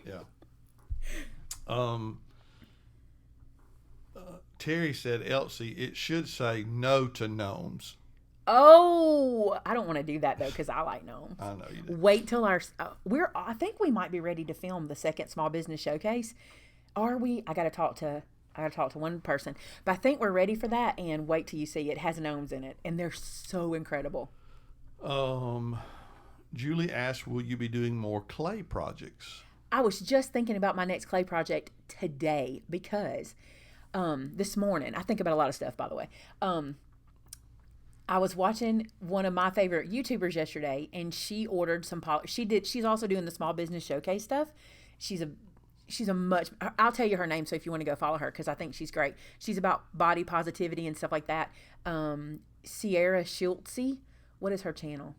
yeah. Terry said, Elsie, it should say no to gnomes. Oh, I don't want to do that though, because I like gnomes. I know you do. Wait till I think we might be ready to film the second small business showcase. Are we? I got to talk to one person, but I think we're ready for that. And wait till you see it has gnomes in it, and they're so incredible. Julie asked, will you be doing more clay projects? I was just thinking about my next clay project today because this morning, I think about a lot of stuff, by the way. I was watching one of my favorite YouTubers yesterday, and she ordered some she's also doing the small business showcase stuff. I'll tell you her name, so if you want to go follow her, because I think she's great. She's about body positivity and stuff like that. Sierra Schultze. What is her channel?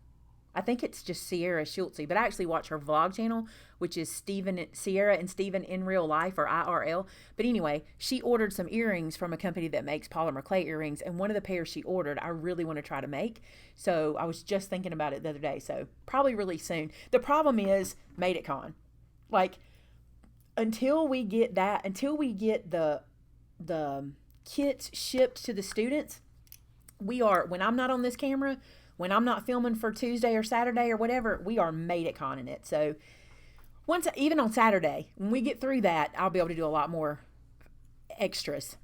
I think it's just Sierra Schultze, but I actually watch her vlog channel, which is Sierra and Steven in Real Life, or IRL. But anyway, she ordered some earrings from a company that makes polymer clay earrings, and one of the pairs she ordered, I really want to try to make. So I was just thinking about it the other day, so probably really soon. The problem is Made It Con. Like, until we get the kits shipped to the students, when I'm not on this camera, when I'm not filming for Tuesday or Saturday or whatever, we are Made It Con in it. So even on Saturday, when we get through that, I'll be able to do a lot more extras.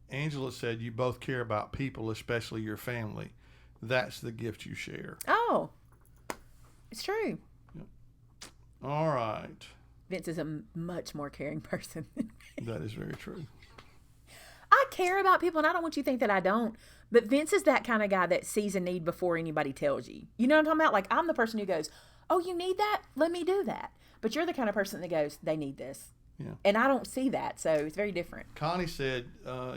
Angela said, you both care about people, especially your family. That's the gift you share. Oh, it's true. Yep. All right. Vince is a much more caring person than me. That is very true. I care about people, and I don't want you to think that I don't. But Vince is that kind of guy that sees a need before anybody tells you. You know what I'm talking about? Like, I'm the person who goes, oh, you need that? Let me do that. But you're the kind of person that goes, they need this. Yeah. And I don't see that, so it's very different. Connie said,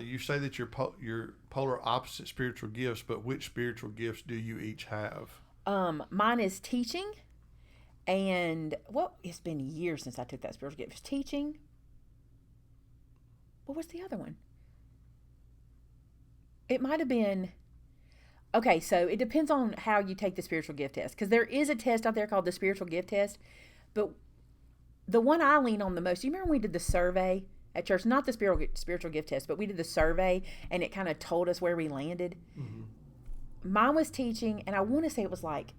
you say that you're polar opposite spiritual gifts, but which spiritual gifts do you each have? Mine is teaching, and it's been years since I took that spiritual gift. It's teaching. What was the other one? It might have been, okay, so it depends on how you take the spiritual gift test, because there is a test out there called the spiritual gift test, but the one I lean on the most, you remember when we did the survey at church, not the spiritual gift test, but we did the survey, and it kind of told us where we landed. Mm-hmm. Mine was teaching, and I want to say it was like,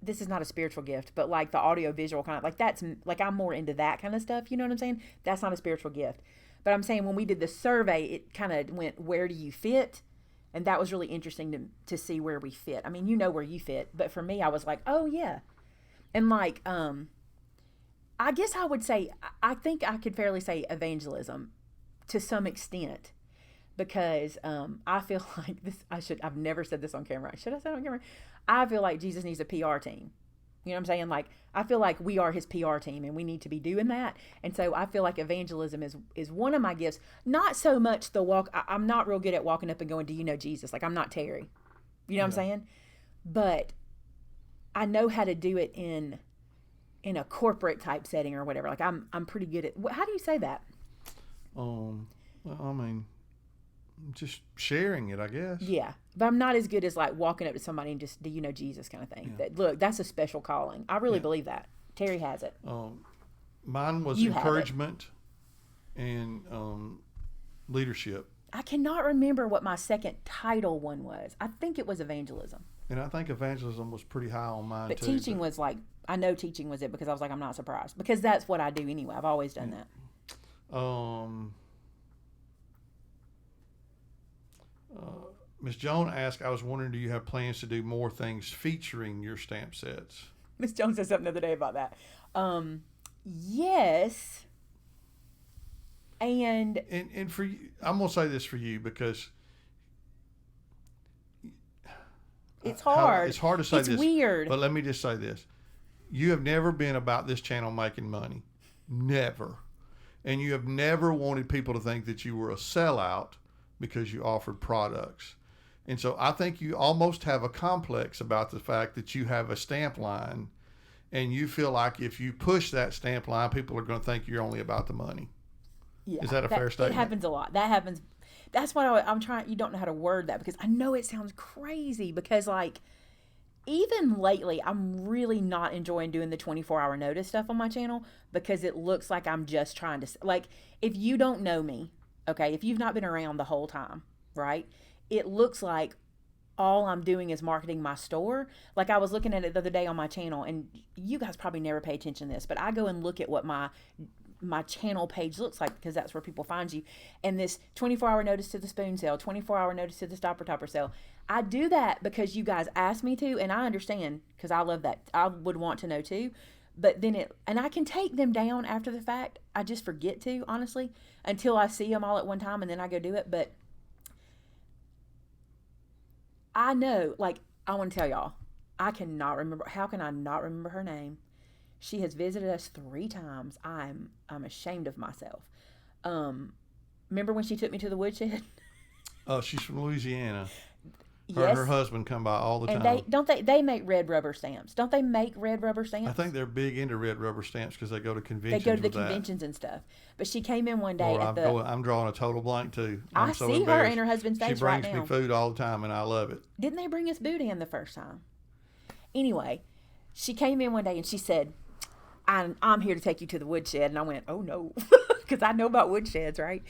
this is not a spiritual gift, but like the audio visual kind of, like that's, like I'm more into that kind of stuff, you know what I'm saying? That's not a spiritual gift. But I'm saying when we did the survey, it kind of went, where do you fit? And that was really interesting to see where we fit. I mean, you know where you fit, but for me, I was like, oh yeah. And like, I I guess I would say, I think I could fairly say evangelism to some extent, because I feel like this, I've never said this on camera. Should I say it on camera? I feel like Jesus needs a PR team. You know what I'm saying? Like, I feel like we are his PR team and we need to be doing that. And so I feel like evangelism is one of my gifts. Not so much the walk. I'm not real good at walking up and going, do you know Jesus? Like, I'm not Terry. You know what I'm saying? But I know how to do it in a corporate type setting or whatever. Like, I'm pretty good at, how do you say that? Well, I mean, just sharing it, I guess. Yeah. But I'm not as good as like walking up to somebody and just, do you know Jesus kind of thing. Yeah. Look, that's a special calling. I really believe that. Terry has it. Mine was encouragement and leadership. I cannot remember what my second title one was. I think it was evangelism. And I think evangelism was pretty high on mine too. But teaching was like, I know teaching was it, because I was like, I'm not surprised. Because that's what I do anyway. I've always done that. Miss Joan asked, I was wondering, do you have plans to do more things featuring your stamp sets? Miss Joan said something the other day about that. Yes. And for you, I'm going to say this for you because it's hard. It's hard to say this. It's weird. But let me just say this. You have never been about this channel making money. Never. And you have never wanted people to think that you were a sellout because you offered products. And so I think you almost have a complex about the fact that you have a stamp line and you feel like if you push that stamp line, people are going to think you're only about the money. Yeah, is that a fair statement? It happens a lot. That happens. That's why I'm trying. You don't know how to word that, because I know it sounds crazy, because like even lately, I'm really not enjoying doing the 24-hour notice stuff on my channel, because it looks like I'm just trying to, like, if you don't know me, okay, if you've not been around the whole time, right, it looks like all I'm doing is marketing my store. Like, I was looking at it the other day on my channel, and you guys probably never pay attention to this, but I go and look at what my channel page looks like, because that's where people find you. And this 24-hour notice to the spoon sale, 24-hour notice to the stopper topper sale, I do that because you guys asked me to, and I understand, because I love that. I would want to know too. But then and I can take them down after the fact. I just forget to, honestly, until I see them all at one time, and then I go do it. But I know, like, I want to tell y'all, I cannot remember. How can I not remember her name? She has visited us 3 times. I'm ashamed of myself. Remember when she took me to the woodshed? Oh, she's from Louisiana. Yes. Her husband come by all the time. And they make red rubber stamps. Don't they make red rubber stamps? I think they're big into red rubber stamps because they go to conventions. They go to the conventions and stuff. But she came in one day I'm drawing a total blank too. I see her in her husband's face right now. She brings me food all the time, and I love it. Didn't they bring us boudin the first time? Anyway, she came in one day and she said, I'm here to take you to the woodshed. And I went, oh no, because I know about woodsheds, right?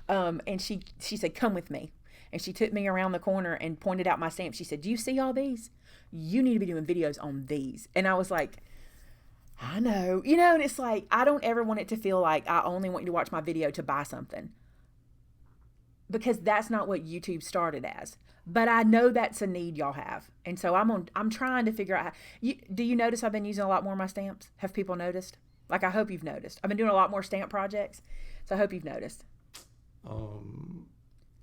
And she said, come with me. And she took me around the corner and pointed out my stamps. She said, do you see all these? You need to be doing videos on these. And I was like, I know. You know, and it's like, I don't ever want it to feel like I only want you to watch my video to buy something. Because that's not what YouTube started as. But I know that's a need y'all have. And so I'm trying to figure out do you notice I've been using a lot more of my stamps? Have people noticed? Like, I hope you've noticed. I've been doing a lot more stamp projects. So I hope you've noticed.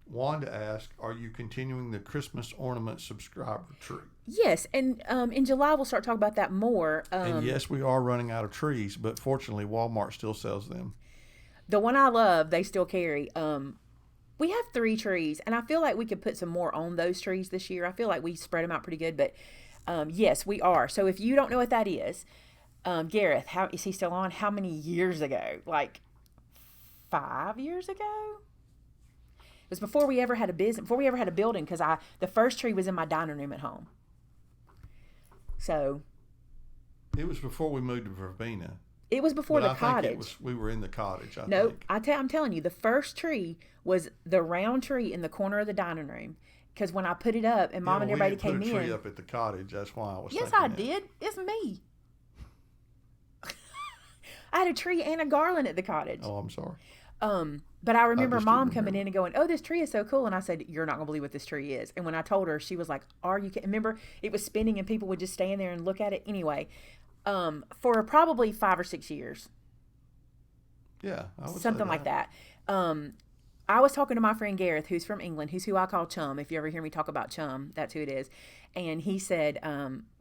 Wanda asked, are you continuing the Christmas ornament subscriber tree? Yes, and in July we'll start talking about that more. And yes, we are running out of trees, but fortunately Walmart still sells them. The one I love, they still carry. We have 3 trees, and I feel like we could put some more on those trees this year. I feel like we spread them out pretty good, but yes, we are. So if you don't know what that is, Gareth, how is he still on? How many years ago? Like 5 years ago? It was before we ever had a business, before we ever had a building, because the first tree was in my dining room at home. So it was before we moved to Verbena. It was before the cottage. Think we were in the cottage. No, I'm telling you, the first tree was the round tree in the corner of the dining room. Because when I put it up, and Mom and everybody came in. We didn't put a tree up at the cottage. That's why I was. Yes, I did. It's me. I had a tree and a garland at the cottage. Oh, I'm sorry. But I remember Mom coming in and going, oh, this tree is so cool. And I said, you're not going to believe what this tree is. And when I told her, she was like, are you kidding? Remember, it was spinning and people would just stand there and look at it. Anyway, for probably 5 or 6 years, Yeah, I would Something say like that. I was talking to my friend Gareth, who's from England, who's who I call Chum. If you ever hear me talk about Chum, that's who it is. And he said,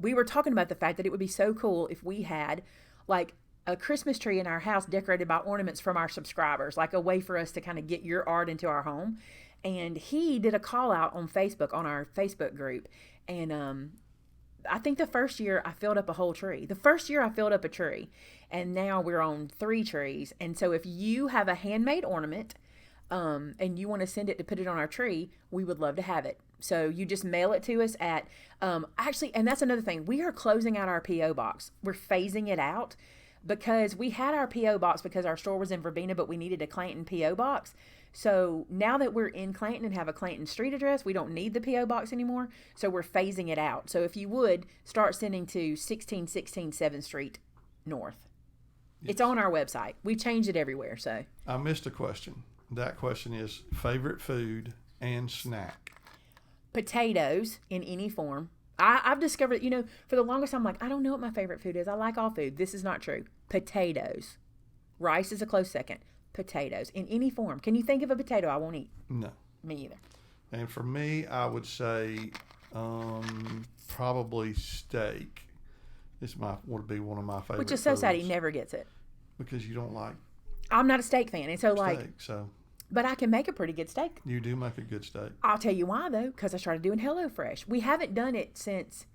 we were talking about the fact that it would be so cool if we had like a Christmas tree in our house decorated by ornaments from our subscribers, like a way for us to kind of get your art into our home. And he did a call out on Facebook, on our Facebook group. And I think the first year I filled up a whole tree. The first year I filled up a tree. And now we're on 3 trees. And so if you have a handmade ornament, and you want to send it to put it on our tree, we would love to have it. So you just mail it to us at, actually, and that's another thing. We are closing out our P.O. box. We're phasing it out because we had our P.O. box because our store was in Verbena, but we needed a Clanton P.O. box. So now that we're in Clanton and have a Clanton street address, we don't need the P.O. box anymore. So we're phasing it out. So if you would, start sending to 1616 7th Street North. Yes. It's on our website. We changed it everywhere. So I missed a question. That question is favorite food and snack. Potatoes in any form. I've discovered, for the longest I'm like, I don't know what my favorite food is. I like all food. This is not true. Potatoes. Rice is a close second. Potatoes in any form. Can you think of a potato I won't eat? No. Me either. And for me, I would say probably steak. Would be one of my favorite. Which is so sad he foods. never gets it. Because you don't like I'm not a steak fan, and so steak, so. But I can make a pretty good steak. You do make a good steak. I'll tell you why though, because I started doing HelloFresh. We haven't done it since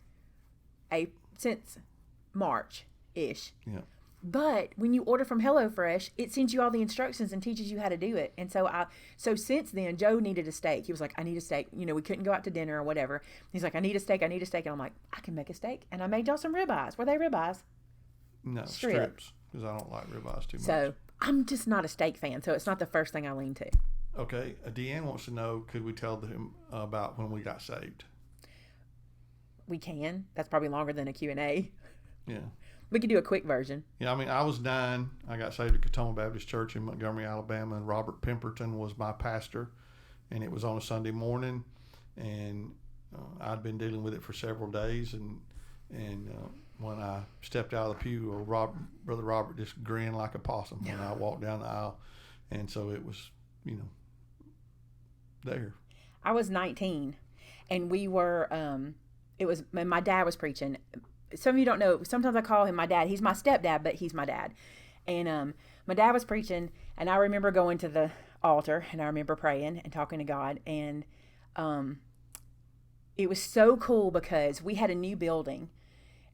March-ish. Yeah. But when you order from HelloFresh, it sends you all the instructions and teaches you how to do it. And so since then, Joe needed a steak. He was like, I need a steak. We couldn't go out to dinner or whatever. He's like, I need a steak. And I'm like, I can make a steak. And I made y'all some ribeyes. Were they ribeyes? No, strips. Because I don't like ribeyes too much. So I'm just not a steak fan. So it's not the first thing I lean to. Okay. Deanne wants to know, could we tell them about when we got saved? We can. That's probably longer than a Q&A. Yeah. We could do a quick version. Yeah, I was 9. I got saved at Catoma Baptist Church in Montgomery, Alabama, and Robert Pemberton was my pastor. And it was on a Sunday morning, and I'd been dealing with it for several days. And when I stepped out of the pew, Brother Robert just grinned like a possum when I walked down the aisle. And so it was, there. I was 19, and we were, my dad was preaching. Some of you don't know, sometimes I call him my dad. He's my stepdad, but he's my dad. And my dad was preaching, and I remember going to the altar, and I remember praying and talking to God. And it was so cool because we had a new building,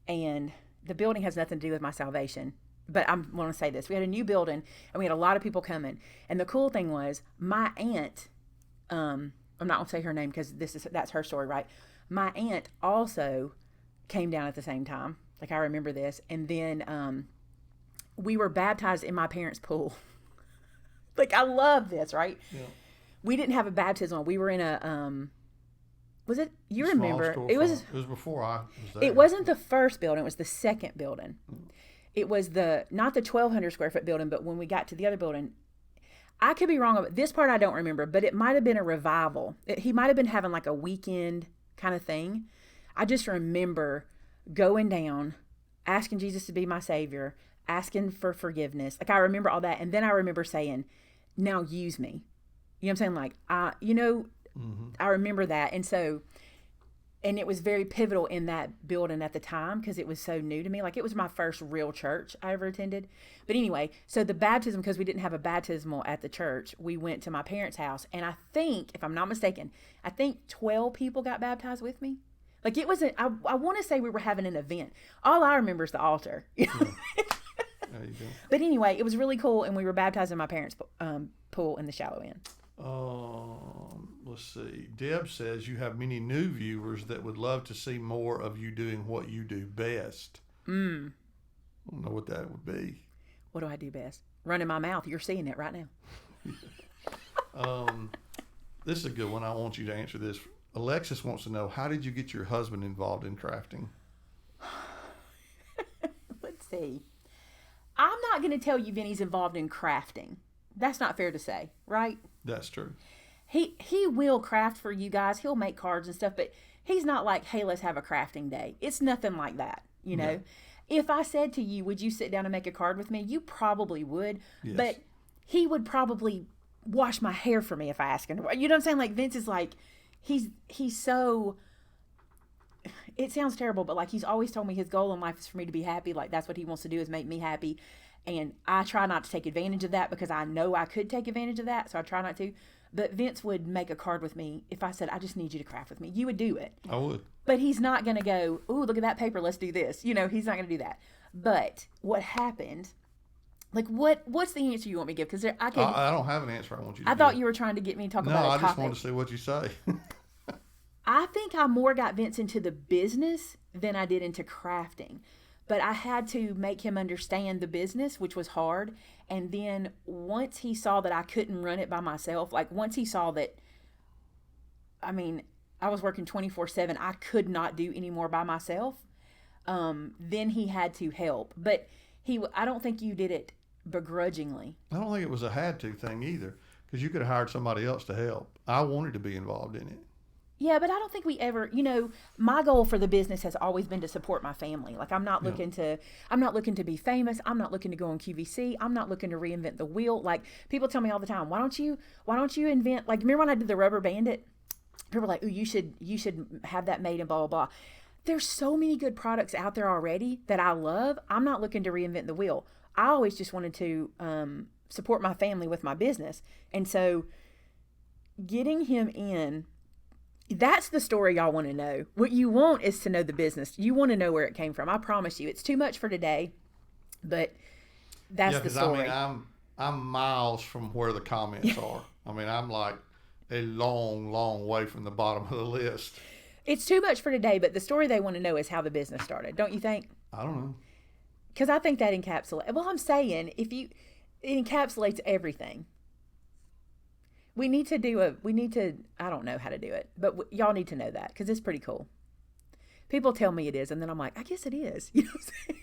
and the building has nothing to do with my salvation. But I want to say this. We had a new building, and we had a lot of people coming. And the cool thing was, my aunt, I'm not going to say her name because that's her story, right? My aunt also came down at the same time. Like, I remember this. And then we were baptized in my parents' pool. Like, I love this, right? Yeah. We didn't have a baptismal. We were in a was it? You remember? It was before I was there. It wasn't the first building. It was the second building. It was not the 1,200 square foot building, but when we got to the other building, I could be wrong about this part. I don't remember, but it might have been a revival. He might have been having like a weekend kind of thing. I just remember going down, asking Jesus to be my Savior, asking for forgiveness. Like, I remember all that. And then I remember saying, now use me. You know what I'm saying? Like, I remember that. And it was very pivotal in that building at the time because it was so new to me. Like, it was my first real church I ever attended. But anyway, so the baptism, because we didn't have a baptismal at the church, we went to my parents' house. And I think, if I'm not mistaken, 12 people got baptized with me. Like, it wasn't, I want to say we were having an event. All I remember is the altar. There you go. But anyway, it was really cool, and we were baptized in my parents' pool in the shallow end. Let's see. Deb says you have many new viewers that would love to see more of you doing what you do best. I don't know what that would be. What do I do best? Running my mouth. You're seeing it right now. This is a good one. I want you to answer this. Alexis wants to know, how did you get your husband involved in crafting? Let's see. I'm not going to tell you Vinny's involved in crafting. That's not fair to say, right? That's true. He will craft for you guys. He'll make cards and stuff, but he's not like, hey, let's have a crafting day. It's nothing like that, you know? Yeah. If I said to you, would you sit down and make a card with me? You probably would. Yes. But he would probably wash my hair for me if I asked him to. You know what I'm saying? Like Vince is like, he's so. It sounds terrible, but like he's always told me his goal in life is for me to be happy. Like that's what he wants to do is make me happy. And I try not to take advantage of that because I know I could take advantage of that. So I try not to. But Vince would make a card with me if I said, I just need you to craft with me. You would do it. I would. But he's not going to go, ooh, look at that paper. Let's do this. You know, he's not going to do that. But what happened, like what's the answer you want me to give? Because I don't have an answer I want you to I give. thought you were trying to get me to talk about a topic. No, I just wanted to see what you say. I think I more got Vince into the business than I did into crafting. But I had to make him understand the business, which was hard. And then once he saw that I couldn't run it by myself, like once he saw that, I mean, I was working 24/7, I could not do any more by myself. Then he had to help. But I don't think you did it begrudgingly. I don't think it was a had to thing either, because you could have hired somebody else to help. I wanted to be involved in it. Yeah, but I don't think we ever, my goal for the business has always been to support my family. Like I'm not looking to be famous. I'm not looking to go on QVC. I'm not looking to reinvent the wheel. Like people tell me all the time, why don't you invent, like remember when I did the Rubber Bandit? People were like, ooh, you should have that made and blah, blah, blah. There's so many good products out there already that I love. I'm not looking to reinvent the wheel. I always just wanted to support my family with my business. And so getting him in, that's the story y'all want to know. What you want is to know the business. You want to know where it came from. I promise you. It's too much for today, but that's the story. I mean, I'm miles from where the comments are. I mean, I'm like a long, long way from the bottom of the list. It's too much for today, but the story they want to know is how the business started. Don't you think? I don't know. Because I think that encapsulates. Well, I'm saying it encapsulates everything. We need to, I don't know how to do it, but y'all need to know that because it's pretty cool. People tell me it is, and then I'm like, I guess it is. You know what I'm saying?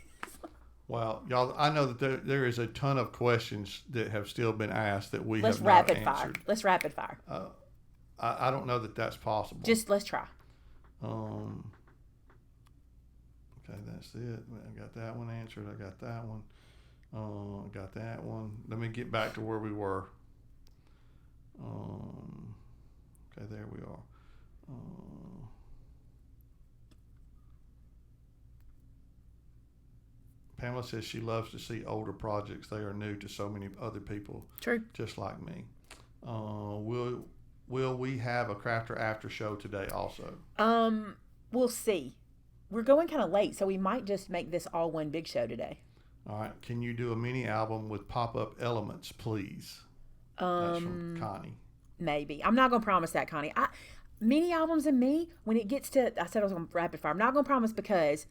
Well, y'all, I know that there is a ton of questions that have still been asked that Let's have not rapid answered. fire. Let's rapid fire. I don't know that that's possible. Just let's try. Okay, that's it. I got that one answered. I got that one. I got that one. Let me get back to where we were. Okay, there we are. Pamela says she loves to see older projects. They are new to so many other people. True. Just like me. Will we have a crafter after show today also? We'll see. We're going kind of late, so we might just make this all one big show today. All right. Can you do a mini album with pop-up elements, please? That's from Connie. Maybe. I'm not going to promise that, Connie. Mini albums and me, when it gets to, I said I was going to rapid fire. I'm not going to promise because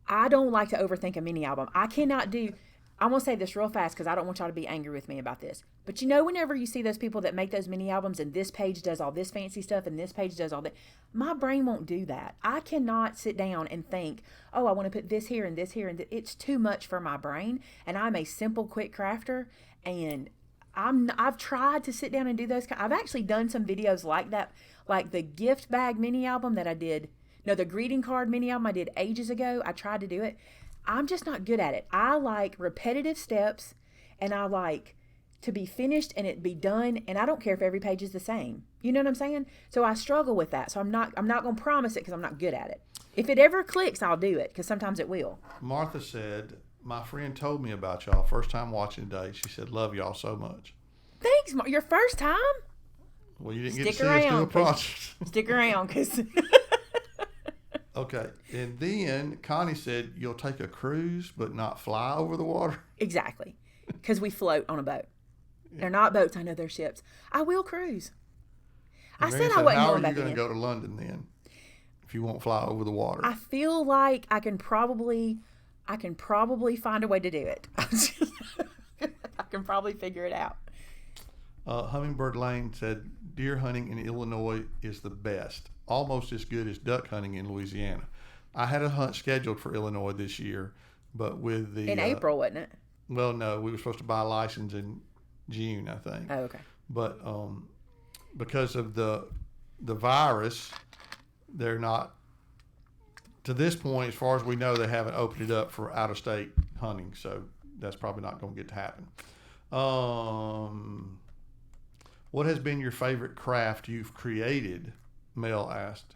I don't like to overthink a mini album. I'm going to say this real fast because I don't want y'all to be angry with me about this. But whenever you see those people that make those mini albums and this page does all this fancy stuff and this page does all that, my brain won't do that. I cannot sit down and think, oh, I want to put this here and this here. And it's too much for my brain. And I'm a simple, quick crafter. And I've tried to sit down and do those. I've actually done some videos like that, like the gift bag mini album that I did. No, the greeting card mini album I did ages ago. I tried to do it. I'm just not good at it. I like repetitive steps, and I like to be finished and it be done. And I don't care if every page is the same. You know what I'm saying? So I struggle with that. So I'm not going to promise it because I'm not good at it. If it ever clicks, I'll do it because sometimes it will. Martha said, my friend told me about y'all. First time watching today. She said, love y'all so much. Thanks, your first time? Well, you didn't get to see us do a project. Stick around, because... Okay, and then Connie said, you'll take a cruise but not fly over the water? Exactly, because we float on a boat. Yeah. They're not boats, I know they're ships. I will cruise. And I said I wasn't going back in. How are you going to go to London then if you won't fly over the water? I feel like I can probably find a way to do it. I can probably figure it out. Hummingbird Lane said, deer hunting in Illinois is the best. Almost as good as duck hunting in Louisiana. I had a hunt scheduled for Illinois this year, but with the... In April, wasn't it? Well, no. We were supposed to buy a license in June, I think. Oh, okay. But because of the virus, they're not... To this point, as far as we know, they haven't opened it up for out-of-state hunting, so that's probably not going to get to happen. What has been your favorite craft you've created? Mel asked.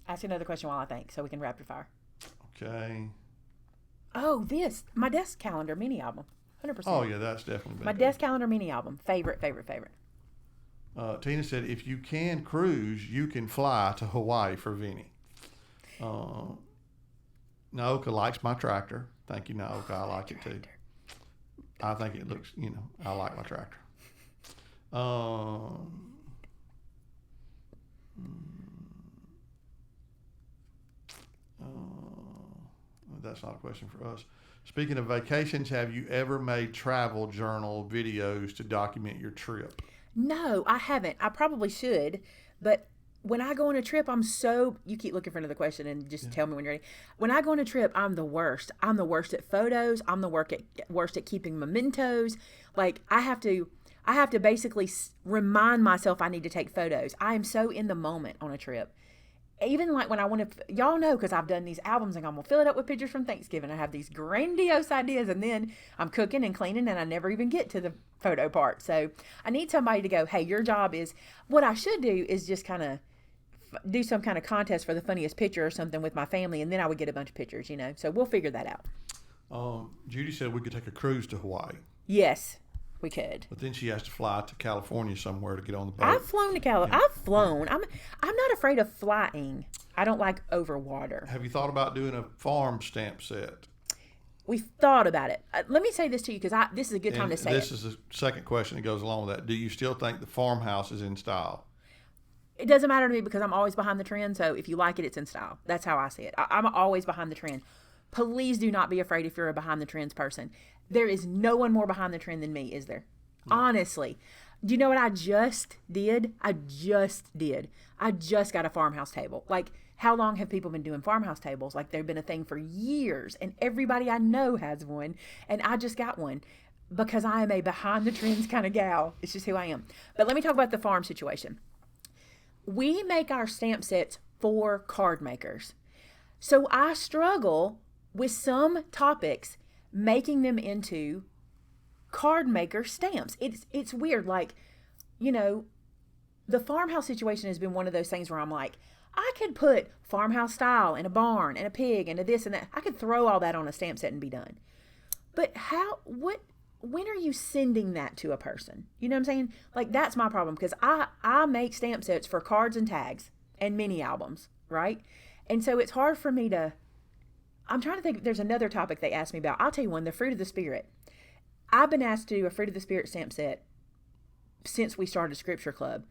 Ask another question while I think, so we can rapid fire. Okay. Oh, my desk calendar mini album, 100%. Oh yeah, that's definitely been my good. desk calendar mini album. Favorite. Tina said, if you can cruise, you can fly to Hawaii for Vinny. Naoka likes my tractor. Thank you, Naoka. I like it too. I think it looks, I like my tractor. That's not a question for us. Speaking of vacations, have you ever made travel journal videos to document your trip? No, I haven't. I probably should, but when I go on a trip, you keep looking for another question and just tell me when you're ready. When I go on a trip, I'm the worst. I'm the worst at photos. I'm the worst at keeping mementos. Like I have to basically remind myself I need to take photos. I am so in the moment on a trip. Even like when I want to, y'all know, because I've done these albums and I'm going to fill it up with pictures from Thanksgiving. I have these grandiose ideas and then I'm cooking and cleaning and I never even get to the photo part. So I need somebody to go, hey, your job is, what I should do is just kind of do some kind of contest for the funniest picture or something with my family, and then I would get a bunch of pictures, So we'll figure that out. Judy said we could take a cruise to Hawaii. Yes, we could. But then she has to fly to California somewhere to get on the boat. I've flown to California. I've flown. I'm not afraid of flying. I don't like over water. Have you thought about doing a farm stamp set? We've thought about it. Let me say this to you because this is a good time to say this is the second question that goes along with that. Do you still think the farmhouse is in style? It doesn't matter to me because I'm always behind the trend. So if you like it, it's in style. That's how I see it. I'm always behind the trend. Please do not be afraid if you're a behind the trends person. There is no one more behind the trend than me, is there? Yeah. Honestly. Do you know what I just did? I just got a farmhouse table. Like, how long have people been doing farmhouse tables? Like, they've been a thing for years. And everybody I know has one. And I just got one because I am a behind the trends kind of gal. It's just who I am. But let me talk about the farm situation. We make our stamp sets for card makers. So I struggle with some topics making them into card maker stamps. It's weird. Like, the farmhouse situation has been one of those things where I'm like, I could put farmhouse style and a barn and a pig and a this and that. I could throw all that on a stamp set and be done. But when are you sending that to a person? You know what I'm saying? Like, that's my problem because I make stamp sets for cards and tags and mini albums, right? And so it's hard for me I'm trying to think. There's another topic they asked me about. I'll tell you one, the Fruit of the Spirit. I've been asked to do a Fruit of the Spirit stamp set since we started Scripture Club.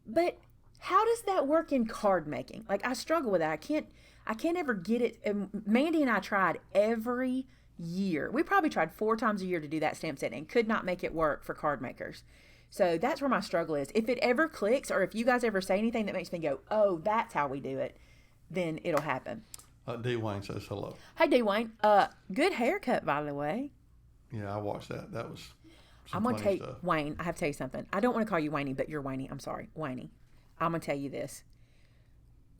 But how does that work in card making? Like, I struggle with that. I can't ever get it. And Mandy and I tried every year. We probably tried 4 times a year to do that stamp set and could not make it work for card makers. So that's where my struggle is. If it ever clicks, or if you guys ever say anything that makes me go, oh, that's how we do it, then it'll happen. D. Wayne says hello. Hey, D. Wayne. Good haircut, by the way. Yeah, I watched that. That was I'm going to tell you, Wayne, I have to tell you something. I don't want to call you Wayne, but you're Wayne. I'm sorry, Wayne. I'm going to tell you this.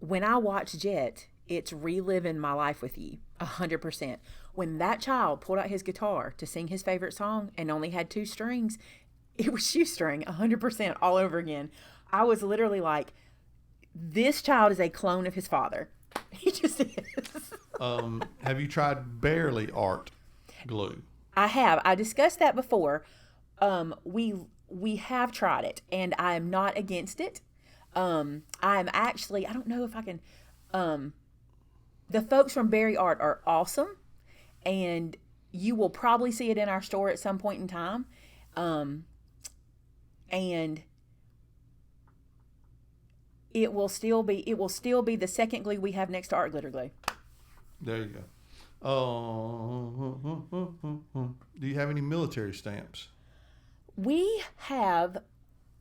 When I watch Jet, it's reliving my life with you, 100%. When that child pulled out his guitar to sing his favorite song and only had 2 strings, it was shoestring, 100% all over again. I was literally like, this child is a clone of his father. He just is. Have you tried Barely Art glue? I have. I discussed that before. We have tried it, and I am not against it. I'm actually, I don't know if I can, the folks from Barry Art are awesome, and you will probably see it in our store at some point in time. And it will still be the second glue we have next to Art Glitter Glue. There you go. Do you have any military stamps? We have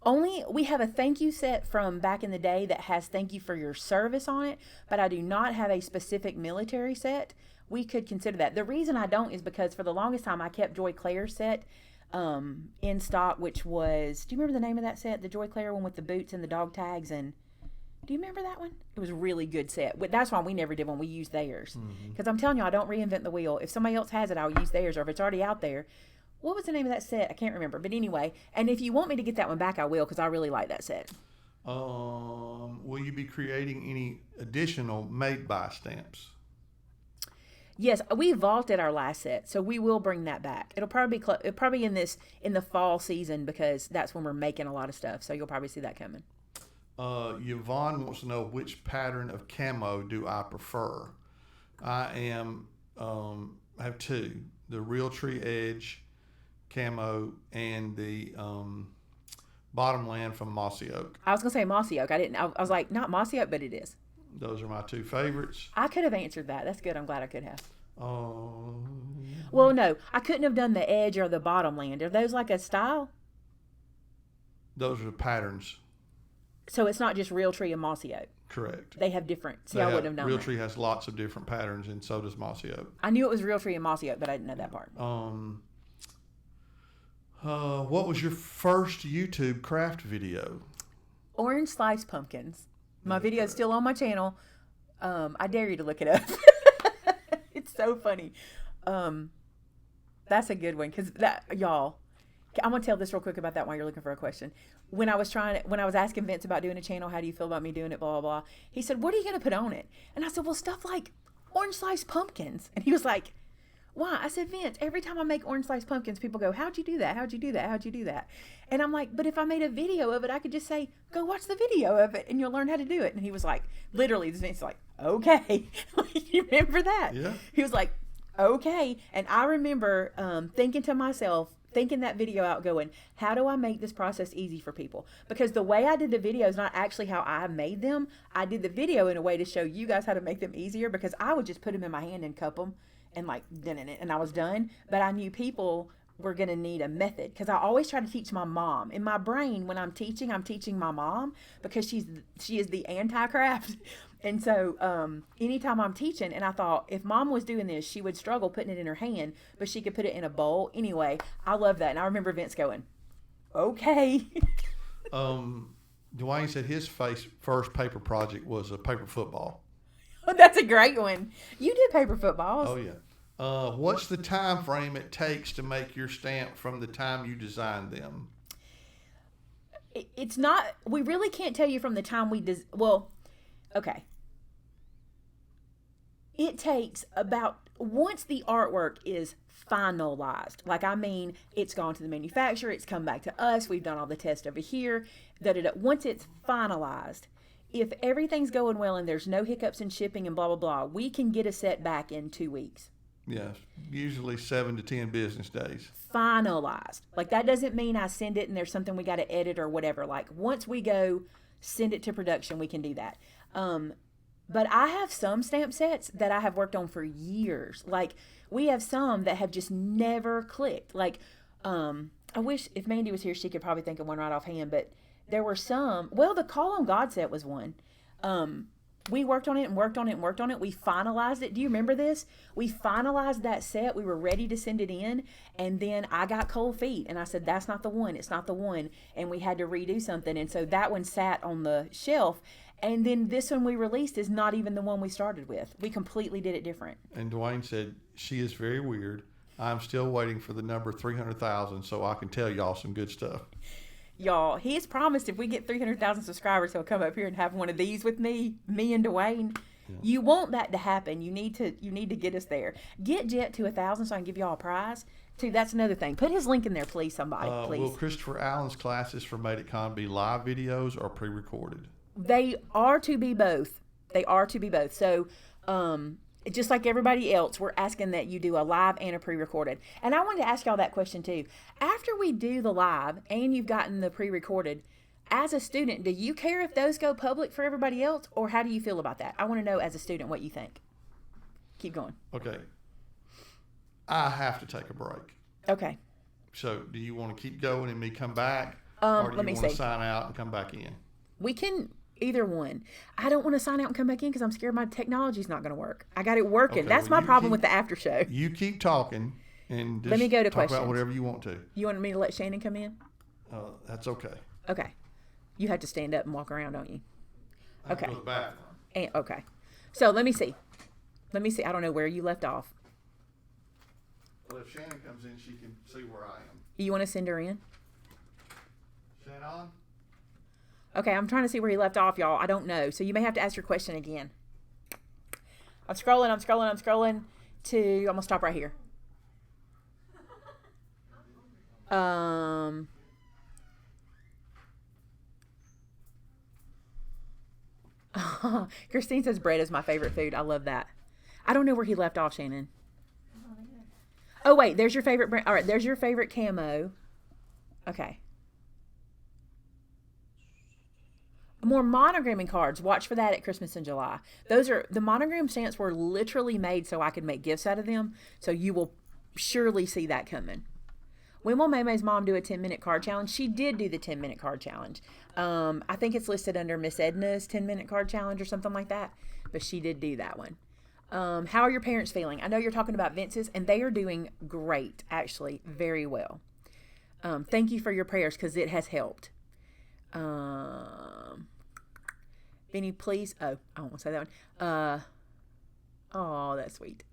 a thank you set from back in the day that has thank you for your service on it, but I do not have a specific military set. We could consider that. The reason I don't is because for the longest time I kept Joy Claire's set in stock, which was, do you remember the name of that set? The Joy Claire one with the boots and the dog tags, and do you remember that one? It was a really good set. That's why we never did one. We used theirs. Because I'm telling you, I don't reinvent the wheel. If somebody else has it, I'll use theirs. Or if it's already out there, What was the name of that set? I can't remember. But anyway, and if you want me to get that one back, I will, because I really like that set. Will you be creating any additional made by stamps? Yes, we vaulted our last set, so we will bring that back. It'll probably be in the fall season, because that's when we're making a lot of stuff. So you'll probably see that coming. Yvonne wants to know, which pattern of camo do I prefer? I have two: the Real Tree Edge camo and the Bottomland from Mossy Oak. I was gonna say Mossy Oak. I was like, not Mossy Oak, but it is. Those are my two favorites. I could have answered that. That's good. I'm glad I could have. Um, Well, no, I couldn't have done the Edge or the Bottomland. Are those like a style? those are the patterns. So it's not just Real Tree and Mossy Oak. Correct. They have different. See, I wouldn't have known Real that. Tree has lots of different patterns, and so does Mossy Oak. I knew it was Real Tree and Mossy Oak, but I didn't know that part. What was your first YouTube craft video? Orange sliced pumpkins. My video is still on my channel. I dare you to look it up. It's so funny. That's a good one, because y'all, I'm gonna tell this real quick about that while you're looking for a question. When I was asking Vince about doing a channel, how do you feel about me doing it, blah blah blah, he said, what are you gonna put on it? And I said, well, stuff like orange sliced pumpkins. And he was like, why? I said, Vince, every time I make orange sliced pumpkins, people go, how'd you do that? How'd you do that? How'd you do that? And I'm like, but if I made a video of it, I could just say, go watch the video of it and you'll learn how to do it. And he was like, literally, Vince's like, okay. You remember that? Yeah. He was like, okay. And I remember thinking to myself, thinking that video out, going, how do I make this process easy for people? Because the way I did the video is not actually how I made them. I did the video in a way to show you guys how to make them easier, because I would just put them in my hand and cup them and like did it, and I was done. But I knew people were going to need a method, because I always try to teach my mom. In my brain, when I'm teaching my mom, because she is the anti-craft. And so anytime I'm teaching, and I thought, if mom was doing this, she would struggle putting it in her hand, but she could put it in a bowl. Anyway, I love that. And I remember Vince going, okay. Dwayne said his first paper project was a paper football. Oh, that's a great one. You did paper footballs. Oh, yeah. What's the time frame it takes to make your stamp from the time you design them? It's not, we really can't tell you from the time well, okay. It takes about, once the artwork is finalized, like, I mean, it's gone to the manufacturer, it's come back to us, we've done all the tests over here, once it's finalized, if everything's going well and there's no hiccups in shipping and blah, blah, blah, we can get a set back in 2 weeks. Yes, usually 7 to 10 business days. Finalized. Like, that doesn't mean I send it and there's something we got to edit or whatever. Like, once we go send it to production, we can do that. But I have some stamp sets that I have worked on for years. Like, we have some that have just never clicked. Like, I wish if Mandy was here, she could probably think of one right offhand, but there were some. Well, the Call on God set was one. We worked on it and worked on it and worked on it. We finalized it. Do you remember this? We finalized that set. We were ready to send it in. And then I got cold feet. And I said, that's not the one. It's not the one. And we had to redo something. And so that one sat on the shelf. And then this one we released is not even the one we started with. We completely did it different. And Dwayne said, she is very weird. I'm still waiting for the number 300,000 so I can tell y'all some good stuff. Y'all, he's promised if we get 300,000 subscribers, he'll come up here and have one of these with me and Dwayne. Yeah. You want that to happen. You need to get us there. Get Jet to 1,000 so I can give y'all a prize. Too, that's another thing. Put his link in there, please, somebody. Please. Will Christopher Allen's classes for Made It Con be live videos or pre-recorded? They are to be both. They are to be both. So, just like everybody else, we're asking that you do a live and a pre-recorded. And I wanted to ask y'all that question too. After we do the live and you've gotten the pre-recorded, as a student, do you care if those go public for everybody else, or how do you feel about that? I want to know as a student what you think. Keep going. Okay. I have to take a break. Okay. So do you want to keep going and me come back? Or do you want to sign out and come back in? We can... Either one. I don't want to sign out and come back in because I'm scared my technology's not going to work. I got it working. Okay, that's my problem with the after show. You keep talking and just let me go to talk questions. About whatever you want to. You want me to let Shannon come in? That's okay. Okay. You have to stand up and walk around, don't you? Okay. I have to go to the bathroom. Okay. So let me see. I don't know where you left off. Well, if Shannon comes in, she can see where I am. You want to send her in? Shannon? Okay, I'm trying to see where he left off, y'all. I don't know. So you may have to ask your question again. I'm scrolling to, I'm going to stop right here. Christine says bread is my favorite food. I love that. I don't know where he left off, Shannon. Oh, wait, there's your favorite brand. All right, there's your favorite camo. Okay. More monogramming cards. Watch for that at Christmas in July. Those are, the monogram stamps were literally made so I could make gifts out of them. So you will surely see that coming. When will Maymay's mom do a 10-minute card challenge? She did do the 10-minute card challenge. I think it's listed under Miss Edna's 10-minute card challenge or something like that. But she did do that one. How are your parents feeling? I know you're talking about Vince's, and they are doing great, actually, very well. Thank you for your prayers because it has helped. Benny, please. Oh, I won't say that one. Oh, that's sweet.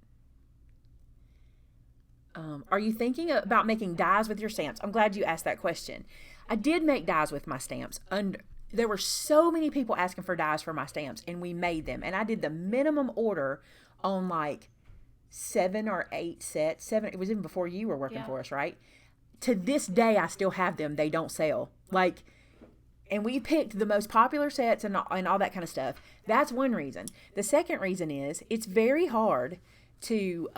Are you thinking about making dies with your stamps? I'm glad you asked that question. I did make dies with my stamps. There were so many people asking for dies for my stamps, and we made them. And I did the minimum order on like 7 or 8 sets. 7. It was even before you were working for us, right? To this day, I still have them. They don't sell. Like, and we picked the most popular sets and all that kind of stuff. That's one reason. The second reason is it's very hard to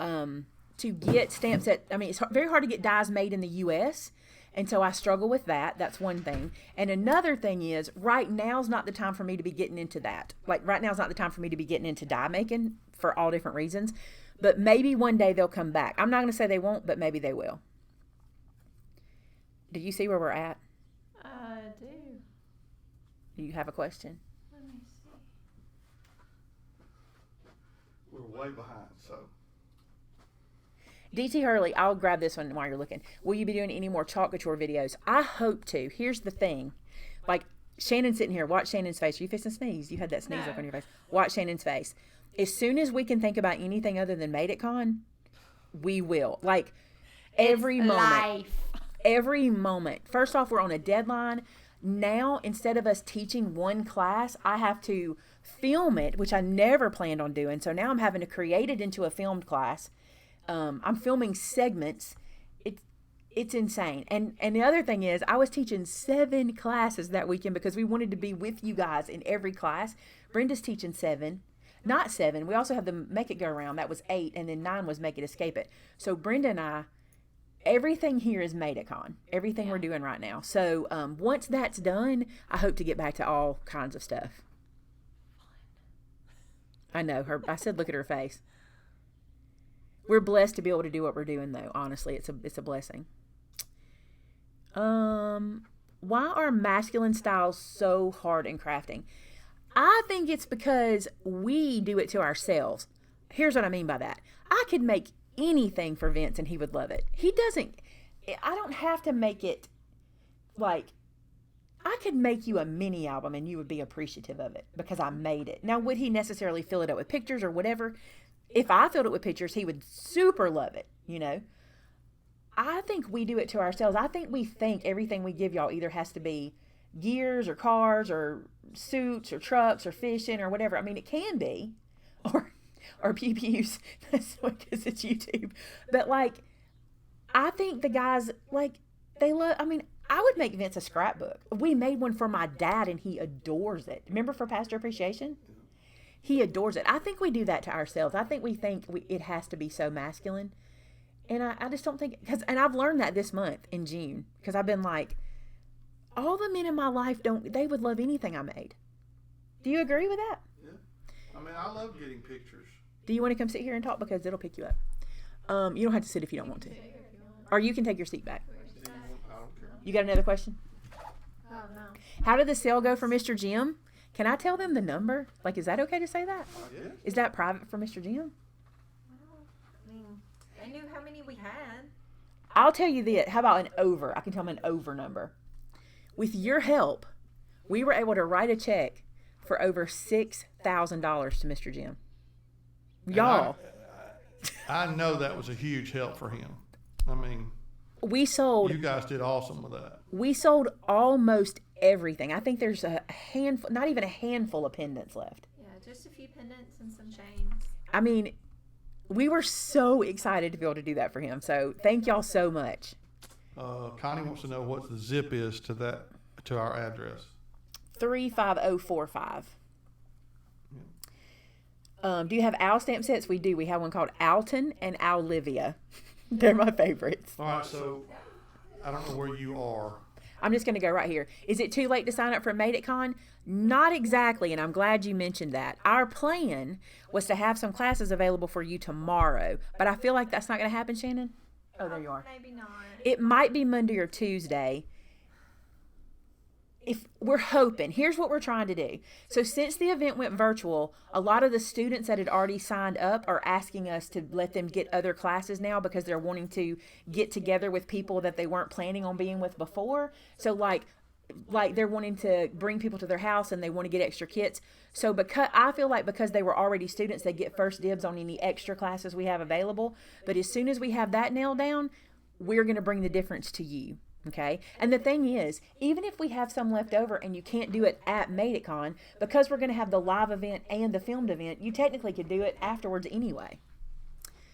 get stamps it's very hard to get dies made in the U.S., and so I struggle with that. That's one thing. And another thing is right now's not the time for me to be getting into that. Like right now's not the time for me to be getting into die making for all different reasons. But maybe one day they'll come back. I'm not going to say they won't, but maybe they will. Do you see where we're at? I do. Do you have a question? Let me see. We're way behind, so. DT Hurley, I'll grab this one while you're looking. Will you be doing any more chalk couture videos? I hope to. Here's the thing. Like, Shannon's sitting here. Watch Shannon's face. Are you fixing to sneeze? You had that sneeze up on your face. Watch Shannon's face. As soon as we can think about anything other than Made It Con, we will. Like, every moment. Every moment. First off, we're on a deadline. Now, instead of us teaching one class, I have to film it, which I never planned on doing. So now I'm having to create it into a filmed class. I'm filming segments. It's insane. And the other thing is I was teaching 7 classes that weekend because we wanted to be with you guys in every class. Brenda's teaching 7, not 7. We also have the Make It Go Around. That was 8. And then 9 was Make It Escape It. So Brenda and I, everything here is Made It Con. Everything we're doing right now. So once that's done, I hope to get back to all kinds of stuff. I know. I said look at her face. We're blessed to be able to do what we're doing, though. Honestly, it's a blessing. Why are masculine styles so hard in crafting? I think it's because we do it to ourselves. Here's what I mean by that. I could make anything for Vince and he would love it. He doesn't. I don't have to make it like. I could make you a mini album and you would be appreciative of it because I made it. Now, would he necessarily fill it up with pictures or whatever? If I filled it with pictures, he would super love it, you know. I think we do it to ourselves. I think we think everything we give y'all either has to be gears or cars or suits or trucks or fishing or whatever. I mean, it can be. Or pew-pews. That's because it's YouTube. But, like, I think the guys, like, they love, I mean, I would make Vince a scrapbook. We made one for my dad, and he adores it. Remember for Pastor Appreciation? He adores it. I think we do that to ourselves. I think we think it has to be so masculine. And I just don't think, and I've learned that this month in June, because I've been like, all the men in my life they would love anything I made. Do you agree with that? Yeah. I mean, I love getting pictures. Do you want to come sit here and talk? Because it'll pick you up. You don't have to sit if you don't want to. Or you can take your seat back. I don't care. You got another question? Oh, no. How did the sale go for Mr. Jim? Can I tell them the number? Like, is that okay to say that? Yeah. Is that private for Mr. Jim? Well, I mean, I knew how many we had. I'll tell you this. How about an over? I can tell them an over number. With your help, we were able to write a check for over $6,000 to Mr. Jim. Y'all. I know that was a huge help for him. I mean, We sold you guys did awesome with that. we sold almost everything. I think there's a handful, not even a handful of pendants left. Yeah, just a few pendants and some chains. I mean, we were so excited to be able to do that for him. So thank y'all so much. Connie wants to know what the zip is to our address. 35045. Do you have owl stamp sets? We do. We have one called Alton and Owlivia. They're my favorites. All right, so I don't know where you are. I'm just going to go right here. Is it too late to sign up for Made It Con? Not exactly, and I'm glad you mentioned that. Our plan was to have some classes available for you tomorrow, but I feel like that's not going to happen, Shannon. Oh, there you are. Maybe not. It might be Monday or Tuesday. If we're hoping, here's what we're trying to do. So since the event went virtual, a lot of the students that had already signed up are asking us to let them get other classes now because they're wanting to get together with people that they weren't planning on being with before. So like they're wanting to bring people to their house and they want to get extra kits. So because I feel like because they were already students, they get first dibs on any extra classes we have available. But as soon as we have that nailed down, we're going to bring the difference to you. Okay. And the thing is, even if we have some left over and you can't do it at Made It Con, because we're going to have the live event and the filmed event, you technically could do it afterwards anyway.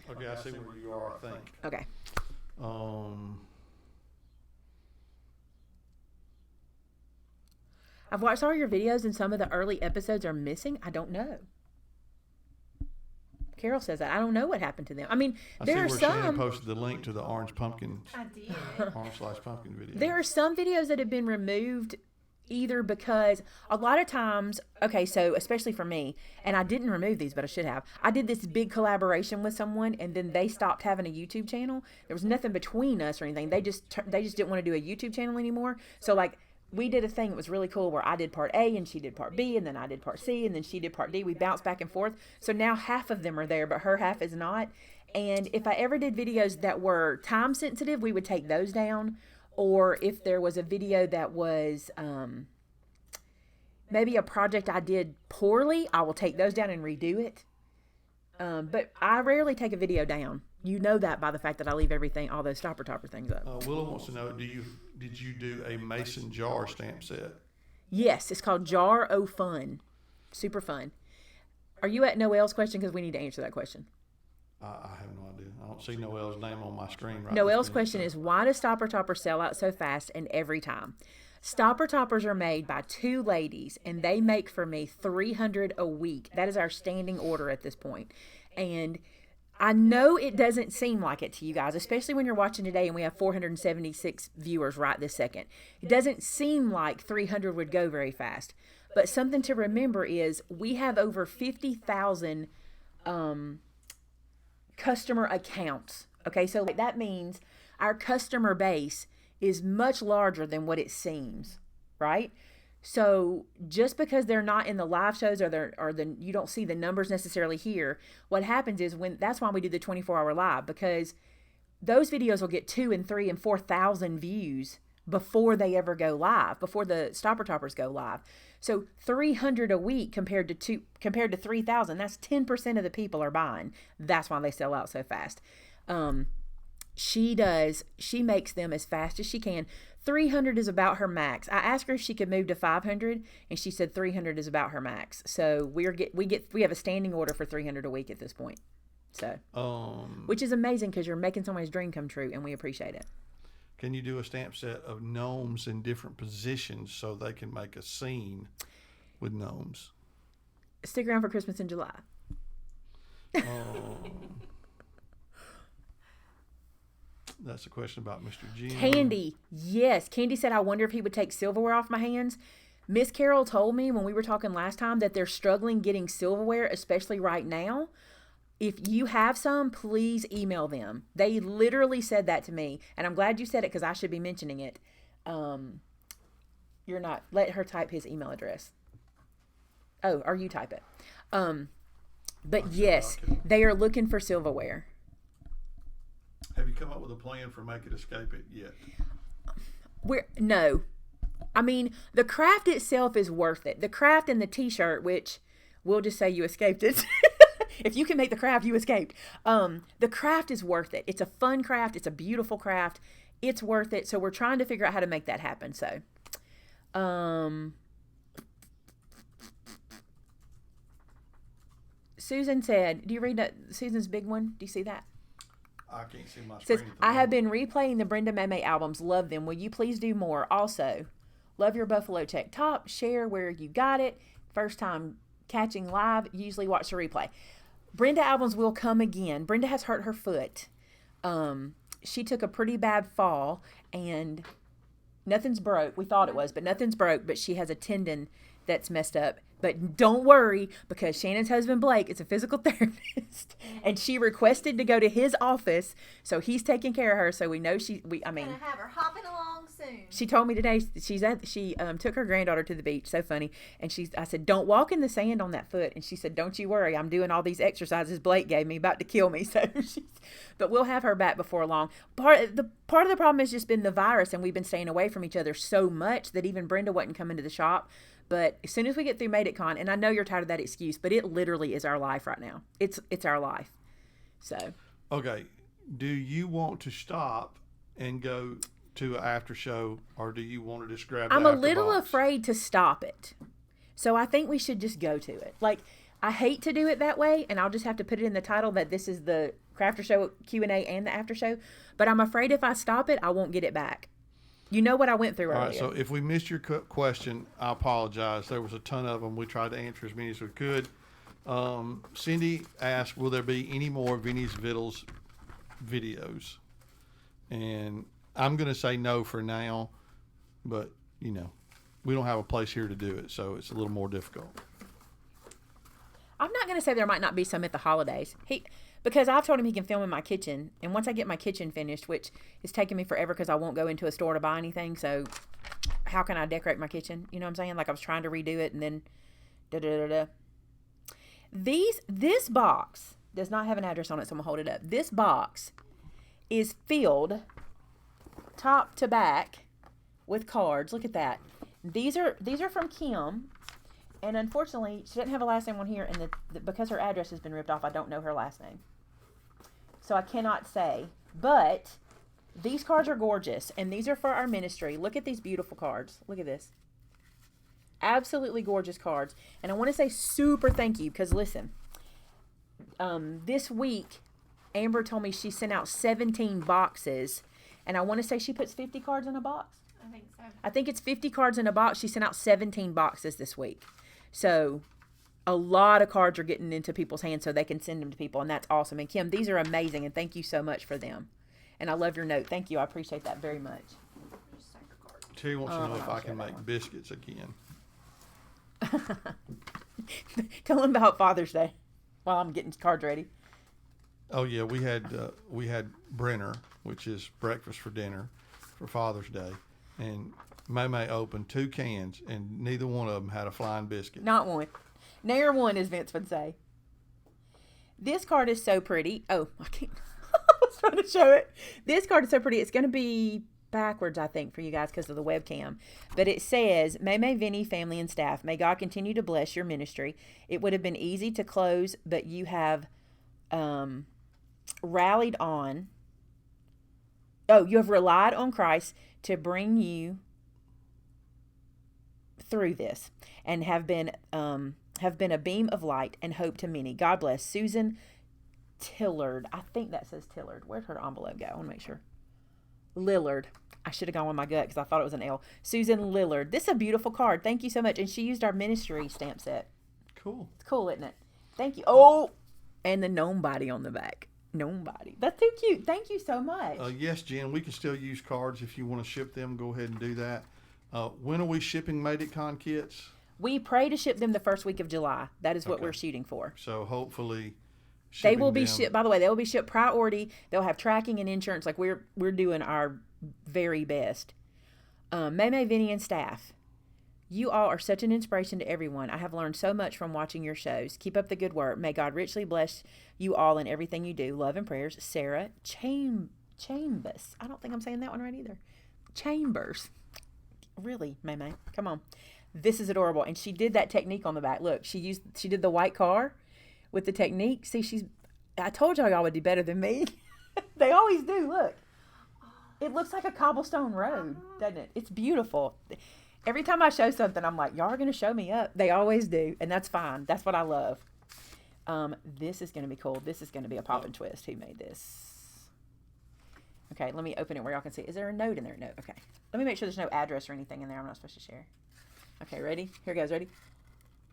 Okay, I see where you are, I think. Okay. I've watched all your videos and some of the early episodes are missing. I don't know. Carol says that. I don't know what happened to them. I mean, there are I see where Shannon some. posted the link to the orange pumpkin, I did. orange slice pumpkin video. There are some videos that have been removed either because a lot of times, okay, so especially for me, and I didn't remove these, but I should have. I did this big collaboration with someone, and then they stopped having a YouTube channel. There was nothing between us or anything. They just didn't want to do a YouTube channel anymore. So like, we did a thing that was really cool where I did part A and she did part B and then I did part C and then she did part D. We bounced back and forth. So now half of them are there, but her half is not. And if I ever did videos that were time sensitive, we would take those down. Or if there was a video that was maybe a project I did poorly, I will take those down and redo it. But I rarely take a video down. You know that by the fact that I leave everything, all those stopper topper things up. Willow wants to know, did you do a mason jar stamp set? Yes, it's called Jar O Fun. Super fun. Are you at Noelle's question? Because we need to answer that question. I have no idea. I don't see Noelle's name on my screen right now. Noelle's question is, why does stopper topper sell out so fast and every time? Stopper toppers are made by two ladies, and they make for me 300 a week. That is our standing order at this point. And I know it doesn't seem like it to you guys, especially when you're watching today and we have 476 viewers right this second. It doesn't seem like 300 would go very fast. But something to remember is we have over 50,000 customer accounts. Okay, so that means our customer base is much larger than what it seems, right? So just because they're not in the live shows you don't see the numbers necessarily here, what happens is that's why we do the 24-hour live, because those videos will get 2,000 and 3,000 and 4,000 views before they ever go live, before the stopper toppers go live. So 300 a week compared to 3,000, that's 10% of the people are buying. That's why they sell out so fast. She makes them as fast as she can. 300 is about her max. I asked her if she could move to 500, and she said 300 is about her max. So we have a standing order for 300 a week at this point. So, which is amazing because you're making somebody's dream come true, and we appreciate it. Can you do a stamp set of gnomes in different positions so they can make a scene with gnomes? Stick around for Christmas in July. That's a question about Mr. G. Candy, yes. Candy said, I wonder if he would take silverware off my hands. Miss Carol told me when we were talking last time that they're struggling getting silverware, especially right now. If you have some, please email them. They literally said that to me, and I'm glad you said it because I should be mentioning it. You're not. Let her type his email address. Oh, or you type it. But yes, they are looking for silverware. Have you come up with a plan for Make It Escape It yet? No. I mean, the craft itself is worth it. The craft and the t-shirt, which we'll just say you escaped it. If you can make the craft, you escaped. The craft is worth it. It's a fun craft. It's a beautiful craft. It's worth it. So we're trying to figure out how to make that happen. So, Susan said, do you read that Susan's big one? Do you see that? I can't see my Says, screen. At the I have moment. been replaying the Brenda Maymay albums. Love them. Will you please do more? Also, love your Buffalo Check top. Share where you got it. First time catching live. Usually watch the replay. Brenda albums will come again. Brenda has hurt her foot. She took a pretty bad fall and nothing's broke. We thought it was, but nothing's broke. But she has a tendon that's messed up. But don't worry, because Shannon's husband, Blake, is a physical therapist. And she requested to go to his office. So he's taking care of her. So we know Gonna have her hopping along soon. she told me today she took her granddaughter to the beach. So funny. And I said, don't walk in the sand on that foot. And she said, don't you worry. I'm doing all these exercises Blake gave me, about to kill me. So but we'll have her back before long. Part of the problem has just been the virus, and we've been staying away from each other so much that even Brenda wasn't coming to the shop. But as soon as we get through Made It Con, and I know you're tired of that excuse, but it literally is our life right now. It's our life. So. Okay. Do you want to stop and go to an after show, or do you want to just grab the I'm a after little box? afraid to stop it. So I think we should just go to it. Like, I hate to do it that way, and I'll just have to put it in the title that this is the Crafter Show Q&A and the after show. But I'm afraid if I stop it, I won't get it back. You know what I went through earlier. All right, so if we missed your question, I apologize. There was a ton of them. We tried to answer as many as we could. Cindy asked, will there be any more Vinny's Vittles videos? And I'm going to say no for now, but, we don't have a place here to do it, so it's a little more difficult. I'm not going to say there might not be some at the holidays. Because I've told him he can film in my kitchen, and once I get my kitchen finished, which is taking me forever because I won't go into a store to buy anything, so how can I decorate my kitchen? You know what I'm saying? Like, I was trying to redo it, and then da-da-da-da. This box does not have an address on it, so I'm going to hold it up. This box is filled top to back with cards. Look at that. These are from Kim, and unfortunately, she doesn't have a last name on here, and because her address has been ripped off, I don't know her last name. So I cannot say, but these cards are gorgeous, and these are for our ministry. Look at these beautiful cards. Look at this. Absolutely gorgeous cards. And I want to say super thank you, because listen, this week, Amber told me she sent out 17 boxes, and I want to say she puts 50 cards in a box. I think so. I think it's 50 cards in a box. She sent out 17 boxes this week. So a lot of cards are getting into people's hands so they can send them to people, and that's awesome. And Kim, these are amazing, and thank you so much for them. And I love your note. Thank you. I appreciate that very much. Terry wants to know if I'll I share can that make one. biscuits again. Tell them about Father's Day while I'm getting cards ready. Oh yeah, we had Brenner, which is breakfast for dinner, for Father's Day, and Maymay opened 2 cans, and neither one of them had a flying biscuit. Not one. Ne'er one, as Vince would say. This card is so pretty. Oh, I can't. I was trying to show it. This card is so pretty. It's going to be backwards, I think, for you guys because of the webcam. But it says, Maymay, Vinny, family, and staff, may God continue to bless your ministry. It would have been easy to close, but you have rallied on. Oh, you have relied on Christ to bring you through this, and have been a beam of light and hope to many. God bless. Susan Tillard. I think that says Tillard. Where'd her envelope go? I want to make sure. Lillard. I should have gone with my gut because I thought it was an L. Susan Lillard. This is a beautiful card. Thank you so much. And she used our ministry stamp set. Cool. It's cool, isn't it? Thank you. Oh, and the gnome body on the back. Gnome body. That's too cute. Thank you so much. Yes, Jen, we can still use cards if you want to ship them. Go ahead and do that. When are we shipping Made It Con kits? We pray to ship them the first week of July. That is what Okay. we're shooting for. So hopefully They will be them- shipped. By the way, they will be shipped priority. They'll have tracking and insurance. Like we're doing our very best. Maymay, Vinny, and staff, you all are such an inspiration to everyone. I have learned so much from watching your shows. Keep up the good work. May God richly bless you all in everything you do. Love and prayers, Sarah Chambers. I don't think I'm saying that one right either. Chambers. Really, Maymay? Come on. This is adorable. And she did that technique on the back. Look, she did the white car with the technique. See, I told y'all would do better than me. They always do. Look. It looks like a cobblestone road, doesn't it? It's beautiful. Every time I show something, I'm like, y'all are going to show me up. They always do, and that's fine. That's what I love. This is going to be cool. This is going to be a pop and twist. Who made this? Okay, let me open it where y'all can see. Is there a note in there? No. Okay. Let me make sure there's no address or anything in there I'm not supposed to share. Okay, ready? Here goes. Ready?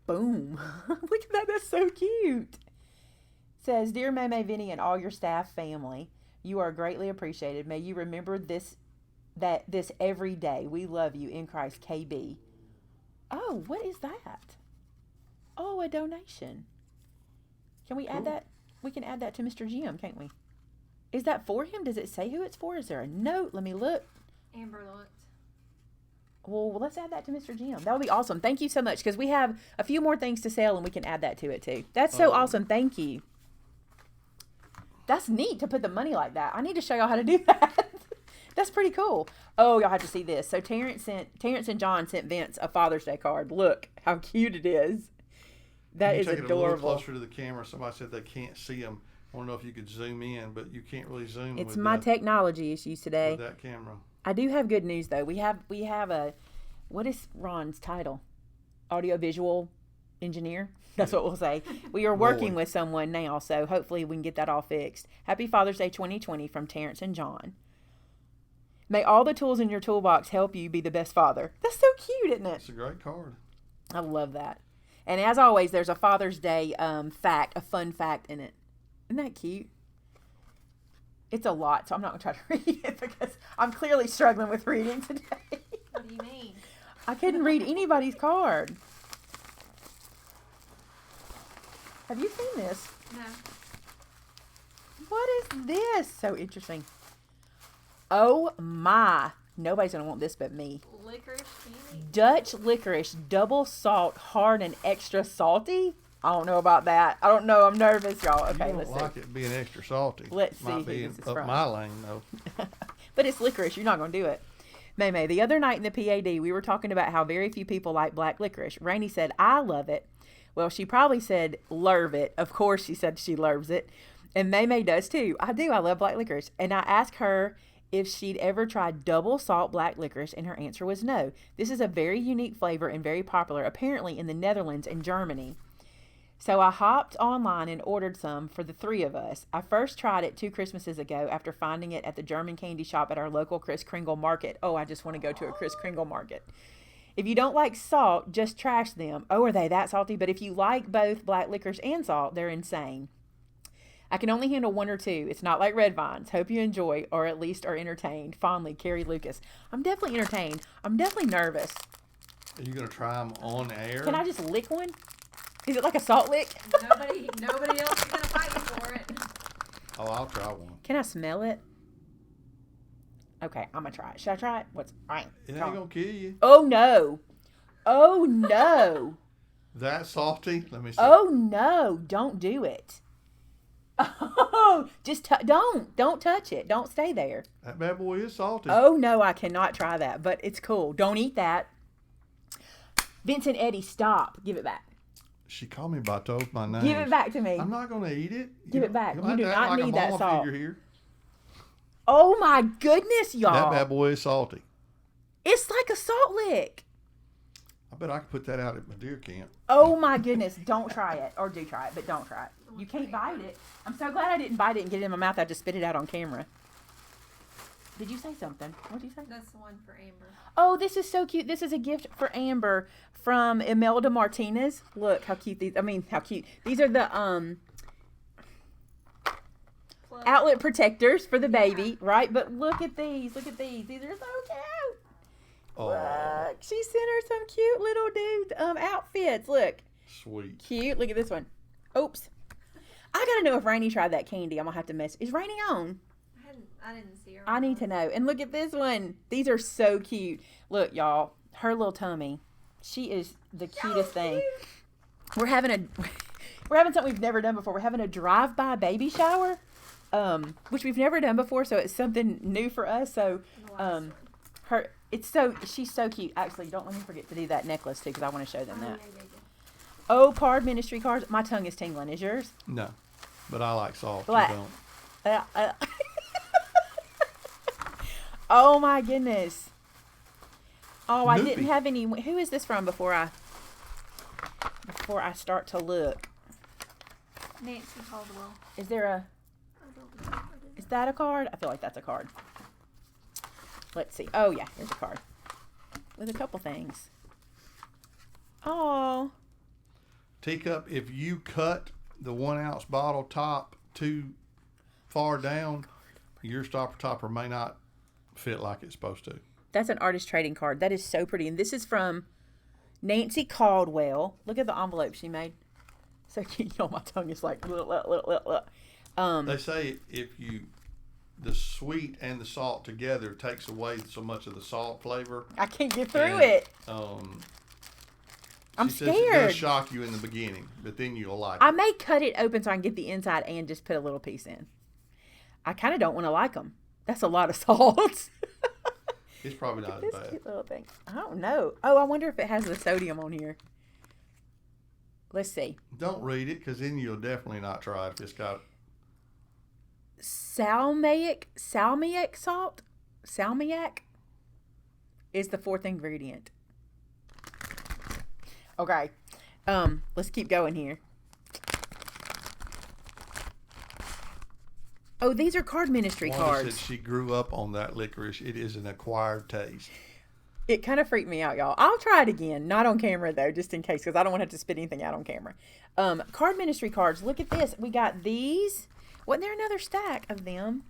Boom. Look at that. That's so cute. It says, Dear Maymay, Vinny, and all your staff family, you are greatly appreciated. May you remember this every day. We love you in Christ, KB. Oh, what is that? Oh, a donation. Can we add that? We can add that to Mr. Jim, can't we? Is that for him? Does it say who it's for? Is there a note? Let me look. Amber looked. Well, let's add that to Mr. Jim. That would be awesome. Thank you so much, because we have a few more things to sell, and we can add that to it, too. That's so awesome. Thank you. That's neat to put the money like that. I need to show y'all how to do that. That's pretty cool. Oh, y'all have to see this. So Terrence and John sent Vince a Father's Day card. Look how cute it is. That is adorable. Take it a little closer to the camera. Somebody said they can't see them. I don't know if you could zoom in, but you can't really zoom. It's my technology issues today. With that camera. I do have good news though. We have a, what is Ron's title? Audiovisual engineer. That's what we'll say. We are working with someone now, so hopefully we can get that all fixed. Happy Father's Day 2020 from Terrence and John. May all the tools in your toolbox help you be the best father. That's so cute, isn't it? It's a great card. I love that. And as always, there's a Father's Day fact, a fun fact in it. Isn't that cute? It's a lot, so I'm not going to try to read it because I'm clearly struggling with reading today. What do you mean? I couldn't read anybody's card. Have you seen this? No. What is this? So interesting. Oh my. Nobody's going to want this but me. Licorice candy? Dutch licorice, double salt, hard and extra salty. I don't know about that. I don't know. I'm nervous, y'all. Okay, let's see. You don't like it being extra salty. Let's see Might be who this is up from. my lane, though. But it's licorice. You're not going to do it. Maymay, the other night in the PAD, we were talking about how very few people like black licorice. Rainey said, I love it. Well, she probably said, lerve it. Of course, she said she loves it. And Maymay does too. I do. I love black licorice. And I asked her if she'd ever tried double salt black licorice, and her answer was no. This is a very unique flavor and very popular, apparently in the Netherlands and Germany. So I hopped online and ordered some for the three of us. I first tried it 2 Christmases ago after finding it at the German candy shop at our local Kris Kringle market. Oh, I just want to go to a Kris Kringle market. If you don't like salt, just trash them. Oh, are they that salty? But if you like both black licorice and salt, they're insane. I can only handle 1 or 2. It's not like red vines. Hope you enjoy, or at least are entertained. Fondly, Carrie Lucas. I'm definitely entertained. I'm definitely nervous. Are you going to try them on air? Can I just lick one? Is it like a salt lick? Nobody else is going to fight you for it. Oh, I'll try one. Can I smell it? Okay, I'm going to try it. Should I try it? It ain't going to kill you. Oh, no. Oh, no. That salty? Let me see. Oh, no. Don't do it. Oh, just don't touch it. Don't stay there. That bad boy is salty. Oh, no, I cannot try that, but it's cool. Don't eat that. Vincent Eddie, stop. Give it back. She called me by both my names. Give it back to me. I'm not going to eat it. Give it back. You do not like need that salt. Here. Oh, my goodness, y'all. That bad boy is salty. It's like a salt lick. I bet I could put that out at my deer camp. Oh, my goodness. Don't try it. Or do try it, but don't try it. You can't bite it. I'm so glad I didn't bite it and get it in my mouth. I just spit it out on camera. Did you say something? What did you say? That's the one for Amber. Oh, this is so cute. This is a gift for Amber from Imelda Martinez. Look how cute these. How cute. These are the outlet protectors for the baby, right? But look at these. Look at these. These are so cute. Oh. Look, she sent her some cute little dude outfits. Look. Sweet. Cute. Look at this one. Oops. I gotta know if Rainey tried that candy. I'm gonna have to mess. Is Rainey on? I didn't see her. I need to know. And look at this one. These are so cute. Look, y'all. Her little tummy. She is the cutest thing. We're having something we've never done before. We're having a drive-by baby shower, which we've never done before. So it's something new for us. So, she's so cute. Actually, don't let me forget to do that necklace too, because I want to show them that. Yeah. Oh, card ministry cards. My tongue is tingling. Is yours? No, but I like salt. Black. You don't. Oh my goodness. Oh, I Noopy. didn't have any. Who is this from before I start to look? Nancy Caldwell. Is there a? I don't know what it Is that a card? I feel like that's a card. Let's see. Oh yeah, here's a card with a couple things. Oh. Teacup, if you cut the 1 ounce bottle top too far down, your stopper topper may not fit like it's supposed to. That's an artist trading card. That is so pretty. And this is from Nancy Caldwell. Look at the envelope she made. So cute. You know, my tongue is like, They say the sweet and the salt together takes away so much of the salt flavor. I can't get through it. I'm She says it scared. does shock you in the beginning, but then you'll like I it. may cut it open so I can get the inside and just put a little piece in. I kind of don't want to like them. That's a lot of salt. It's probably not as This bad. cute little thing. I don't know. Oh, I wonder if it has the sodium on here. Let's see. Don't read it, because then you'll definitely not try it if it's got. Salmiac salt. Salmiac is the 4th ingredient. Okay. Let's keep going here. Oh, these are card ministry Wanda cards. said she grew up on that licorice. It is an acquired taste. It kind of freaked me out, y'all. I'll try it again. Not on camera, though, just in case, because I don't want to have to spit anything out on camera. Card ministry cards. Look at this. We got these. Wasn't there another stack of them?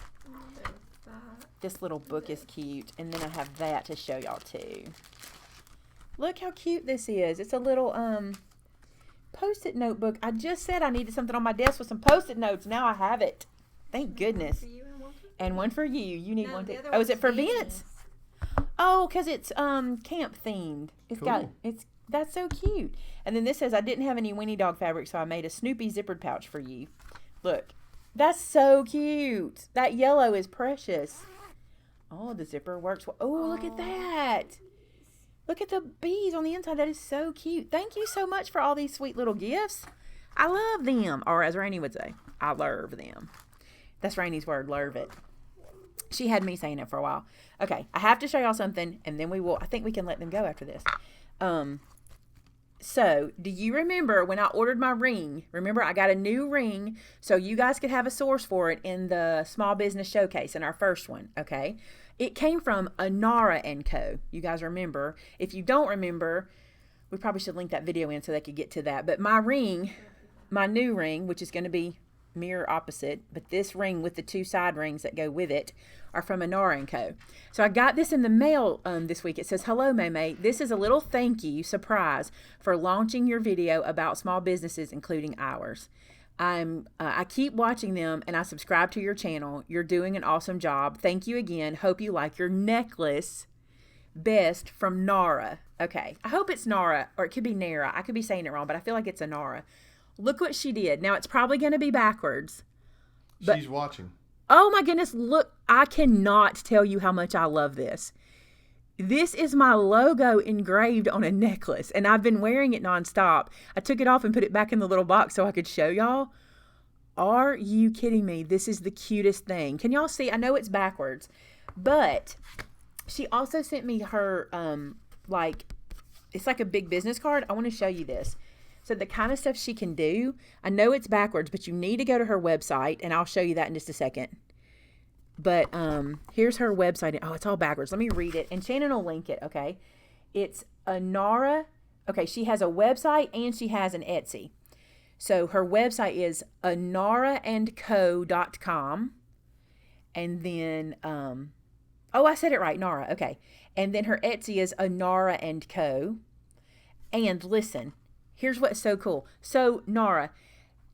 This little book is cute. And then I have that to show y'all, too. Look how cute this is. It's a little Post-it notebook. I just said I needed something on my desk with some Post-it notes. Now I have it. Thank goodness. For you and one for And one for you. You need No, one the too. other Oh, is one's it for Vinny's. Vince? Oh, because it's camp themed. Cool. That's so cute. And then this says, I didn't have any Winnie Dog fabric, so I made a Snoopy zippered pouch for you. Look, that's so cute. That yellow is precious. Oh, the zipper works. Oh, look at that. Look at the bees on the inside. That is so cute. Thank you so much for all these sweet little gifts. I love them. Or as Rainey would say, I love them. That's Rainey's word, love it. She had me saying it for a while. Okay, I have to show y'all something, and then I think we can let them go after this. So, do you remember when I ordered my ring? Remember, I got a new ring so you guys could have a source for it in the Small Business Showcase in our first one, okay? It came from Anara & Co. You guys remember. If you don't remember, we probably should link that video in so they could get to that. But my ring, my new ring, which is going to be mirror opposite, but this ring with the 2 side rings that go with it are from Anara & Co. So I got this in the mail this week. It says, hello, Maymay. This is a little thank you surprise for launching your video about small businesses, including ours. I keep watching them and I subscribe to your channel. You're doing an awesome job. Thank you again. Hope you like your necklace. Best, from Nara. Okay, I hope it's Nara, or it could be Nara. I could be saying it wrong, but I feel like it's a Nara. Look what she did. Now, it's probably going to be backwards. But- She's watching. Oh my goodness, look, I cannot tell you how much I love this. This is my logo engraved on a necklace, and I've been wearing it nonstop. I took it off and put it back in the little box so I could show y'all. Are you kidding me? This is the cutest thing. Can y'all see? I know it's backwards, but she also sent me her, it's like a big business card. I want to show you this. So the kind of stuff she can do, I know it's backwards, but you need to go to her website, and I'll show you that in just a second. But here's her website. Oh, it's all backwards. Let me read it, and Shannon will link it, okay? It's Anara. Okay, she has a website, and she has an Etsy. So her website is anaraandco.com. And then, I said it right, Nara. Okay. And then her Etsy is Anara & Co. And listen, here's what's so cool. So, Nara,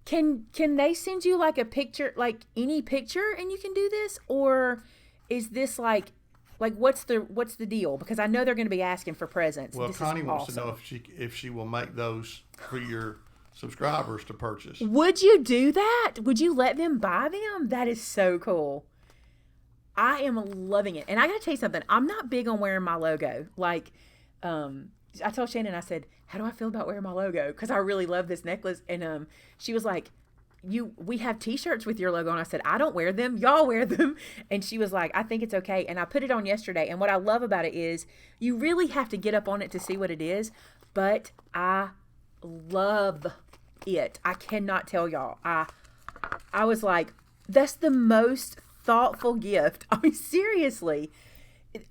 can they send you like a picture, like any picture, and you can do this? Or is this like what's the deal? Because I know they're going to be asking for presents. Well, This is Connie wants to awesome. know if she will make those for your subscribers to purchase. Would you do that? Would you let them buy them? That is so cool. I am loving it. And I got to tell you something. I'm not big on wearing my logo. I told Shannon, I said, how do I feel about wearing my logo? Because I really love this necklace. And she was like, we have t-shirts with your logo. And I said, I don't wear them. Y'all wear them. And she was like, I think it's okay. And I put it on yesterday. And what I love about it is you really have to get up on it to see what it is. But I love it. I cannot tell y'all. I was like, that's the most thoughtful gift. I mean, seriously.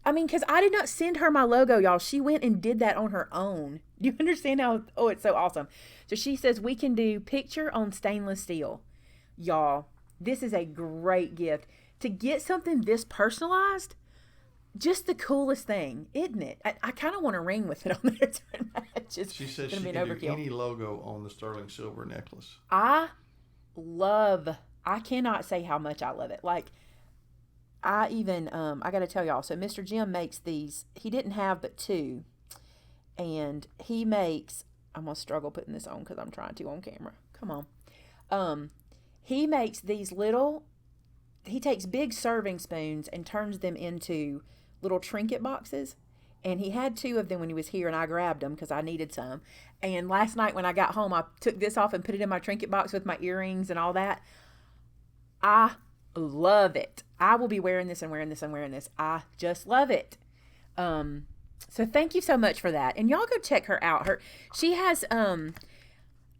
I mean, because I did not send her my logo, y'all. She went and did that on her own. Do you understand how? Oh, it's so awesome. So she says we can do picture on stainless steel. Y'all, this is a great gift. To get something this personalized, just the coolest thing, isn't it? I kind of want a ring with it on there. She says she can do any logo on the sterling silver necklace. I cannot say how much I love it. Like, I even, I got to tell y'all, so Mr. Jim makes these, he didn't have but two, and he makes, I'm going to struggle putting this on because I'm trying to on camera. Come on. He makes these little, he takes big serving spoons and turns them into little trinket boxes, and he had two of them when he was here, and I grabbed them because I needed some, and last night when I got home, I took this off and put it in my trinket box with my earrings and all that. I love it. I will be wearing this and wearing this and wearing this. I just love it. So thank you so much for that. And y'all go check her out. She has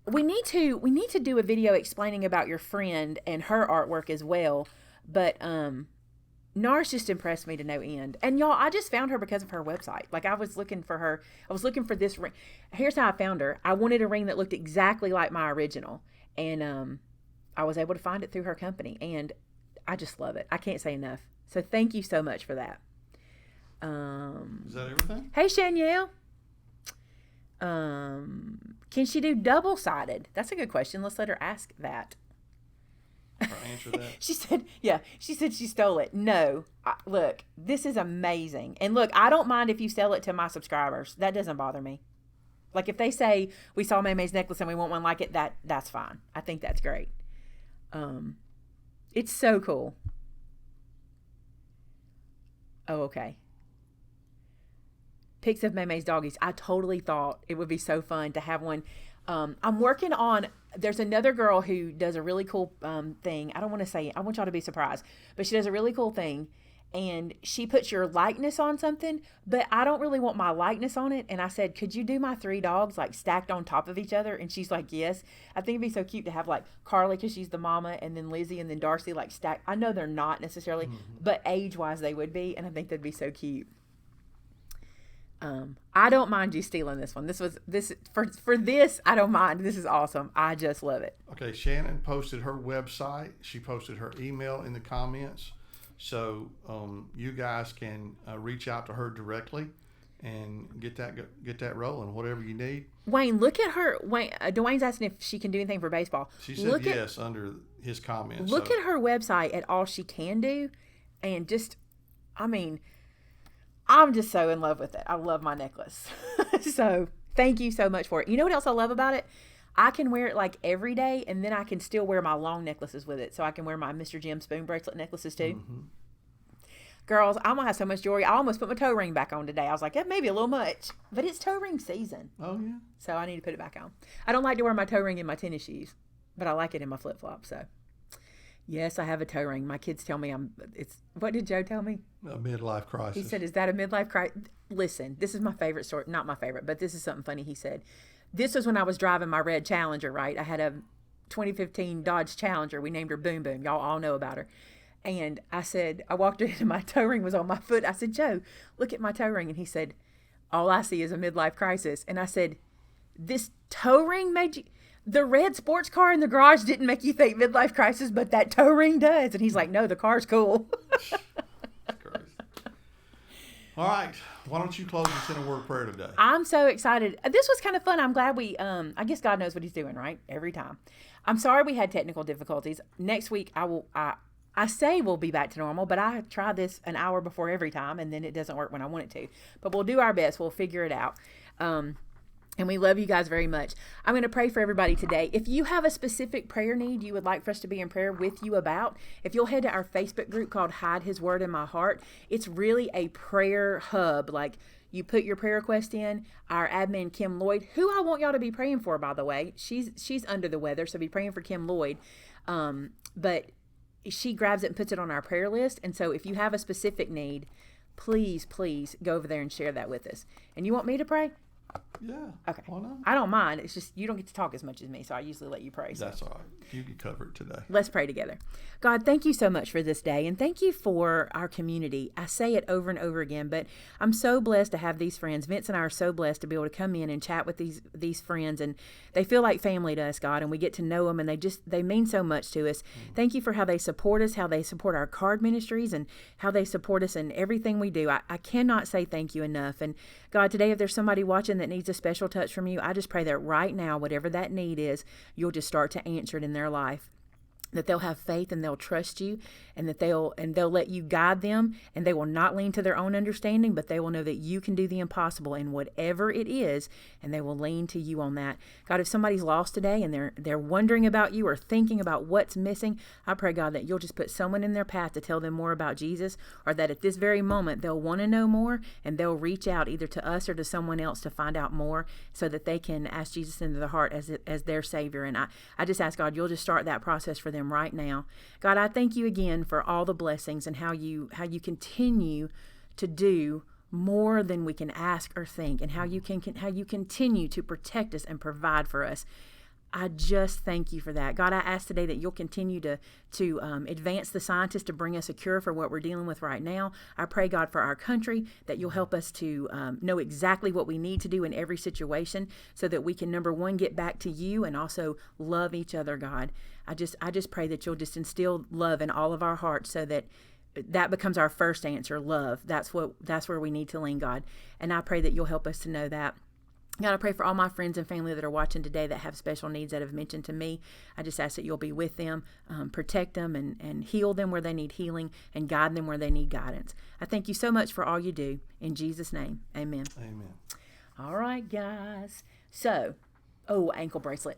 we need to do a video explaining about your friend and her artwork as well. But NARS just impressed me to no end. And y'all, I just found her because of her website. Like, I was looking for her. I was looking for this ring. Here's how I found her. I wanted a ring that looked exactly like my original. And I was able to find it through her company. And I just love it. I can't say enough. So thank you so much for that. Is that everything? Hey, Shanielle. Can she do double-sided? That's a good question. Let's let her ask that. Or answer that. She said she stole it. No. Look, this is amazing. And look, I don't mind if you sell it to my subscribers. That doesn't bother me. Like, if they say, we saw Maymay's necklace and we want one like it, that's fine. I think that's great. It's so cool. Oh, okay. Pics of Maymay's doggies. I totally thought it would be so fun to have one. I'm working on, there's another girl who does a really cool thing. I don't want to say it. I want y'all to be surprised. But she does a really cool thing. And she puts your likeness on something, but I don't really want my likeness on it. And I said, could you do my three dogs like stacked on top of each other? And she's like, yes. I think it'd be so cute to have like Carly, because she's the mama, and then Lizzie and then Darcy like stacked. I know they're not necessarily, but age-wise they would be. And I think that'd be so cute. I don't mind you stealing this one. For this, I don't mind. This is awesome. I just love it. Okay, Shannon posted her website. She posted her email in the comments. So you guys can reach out to her directly and get that rolling, whatever you need. Wayne, look at her. Dwayne's asking if she can do anything for baseball. She said yes under his comments. Look at her website at all she can do. And just, I mean, I'm just so in love with it. I love my necklace. So thank you so much for it. You know what else I love about it? I can wear it like every day, and then I can still wear my long necklaces with it. So I can wear my Mr. Jim spoon bracelet necklaces too. Mm-hmm. Girls, I'm going to have so much jewelry. I almost put my toe ring back on today. I was like, that may be a little much, but it's toe ring season. Oh, yeah. So I need to put it back on. I don't like to wear my toe ring in my tennis shoes, but I like it in my flip-flops. So yes, I have a toe ring. My kids tell me what did Joe tell me? A midlife crisis. He said, is that a midlife crisis? Listen, this is my favorite story. Not my favorite, but this is something funny he said. This was when I was driving my red Challenger, right? I had a 2015 Dodge Challenger. We named her Boom Boom. Y'all all know about her. And I said, I walked in and my toe ring was on my foot. I said, Joe, look at my toe ring. And he said, all I see is a midlife crisis. And I said, this toe ring made you, the red sports car in the garage didn't make you think midlife crisis, but that toe ring does. And he's like, no, the car's cool. All right. Why don't you close us in a word of prayer today? I'm so excited. This was kind of fun. I'm glad I guess God knows what he's doing, right? Every time. I'm sorry we had technical difficulties. Next week, I say we'll be back to normal, but I try this an hour before every time, and then it doesn't work when I want it to. But we'll do our best. We'll figure it out. And we love you guys very much. I'm going to pray for everybody today. If you have a specific prayer need you would like for us to be in prayer with you about, if you'll head to our Facebook group called Hide His Word in My Heart, it's really a prayer hub. Like, you put your prayer request in. Our admin, Kim Lloyd, who I want y'all to be praying for, by the way. She's under the weather, so be praying for Kim Lloyd. But she grabs it and puts it on our prayer list. And so if you have a specific need, please go over there and share that with us. And you want me to pray? Yeah. Okay. Why not? I don't mind. It's just you don't get to talk as much as me, so I usually let you pray. So. That's all right. You can cover it today. Let's pray together. God, thank you so much for this day, and thank you for our community. I say it over and over again, but I'm so blessed to have these friends. Vince and I are so blessed to be able to come in and chat with these friends, and they feel like family to us, God, and we get to know them, and they mean so much to us. Thank you for how they support us, how they support our card ministries, and how they support us in everything we do. I cannot say thank you enough. And God, today, if there's somebody watching that needs a special touch from you, I just pray that right now, whatever that need is, you'll just start to answer it in their life. That they'll have faith and they'll trust you, and that they'll let you guide them, and they will not lean to their own understanding, but they will know that you can do the impossible in whatever it is, and they will lean to you on that. God, if somebody's lost today and they're wondering about you or thinking about what's missing, I pray, God, that you'll just put someone in their path to tell them more about Jesus, or that at this very moment they'll want to know more, and they'll reach out either to us or to someone else to find out more, so that they can ask Jesus into their heart as their Savior. And I just ask, God, you'll just start that process for them right now. God, I thank you again for all the blessings and how you continue to do more than we can ask or think, and how you continue to protect us and provide for us. I just thank you for that. God, I ask today that you'll continue to advance the scientists to bring us a cure for what we're dealing with right now. I pray, God, for our country, that you'll help us to know exactly what we need to do in every situation, so that we can, number one, get back to you, and also love each other, God. I just pray that you'll just instill love in all of our hearts, so that becomes our first answer, love. That's where we need to lean, God. And I pray that you'll help us to know that. God, I pray for all my friends and family that are watching today that have special needs that have mentioned to me. I just ask that you'll be with them, protect them, and heal them where they need healing, and guide them where they need guidance. I thank you so much for all you do. In Jesus' name, amen. Amen. All right, guys. So, ankle bracelet.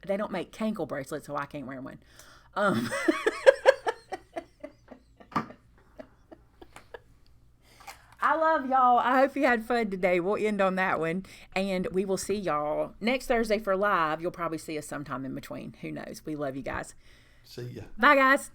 They don't make cankle bracelets, so I can't wear one. I love y'all. I hope you had fun today. We'll end on that one. And we will see y'all next Thursday for live. You'll probably see us sometime in between. Who knows? We love you guys. See ya. Bye, guys.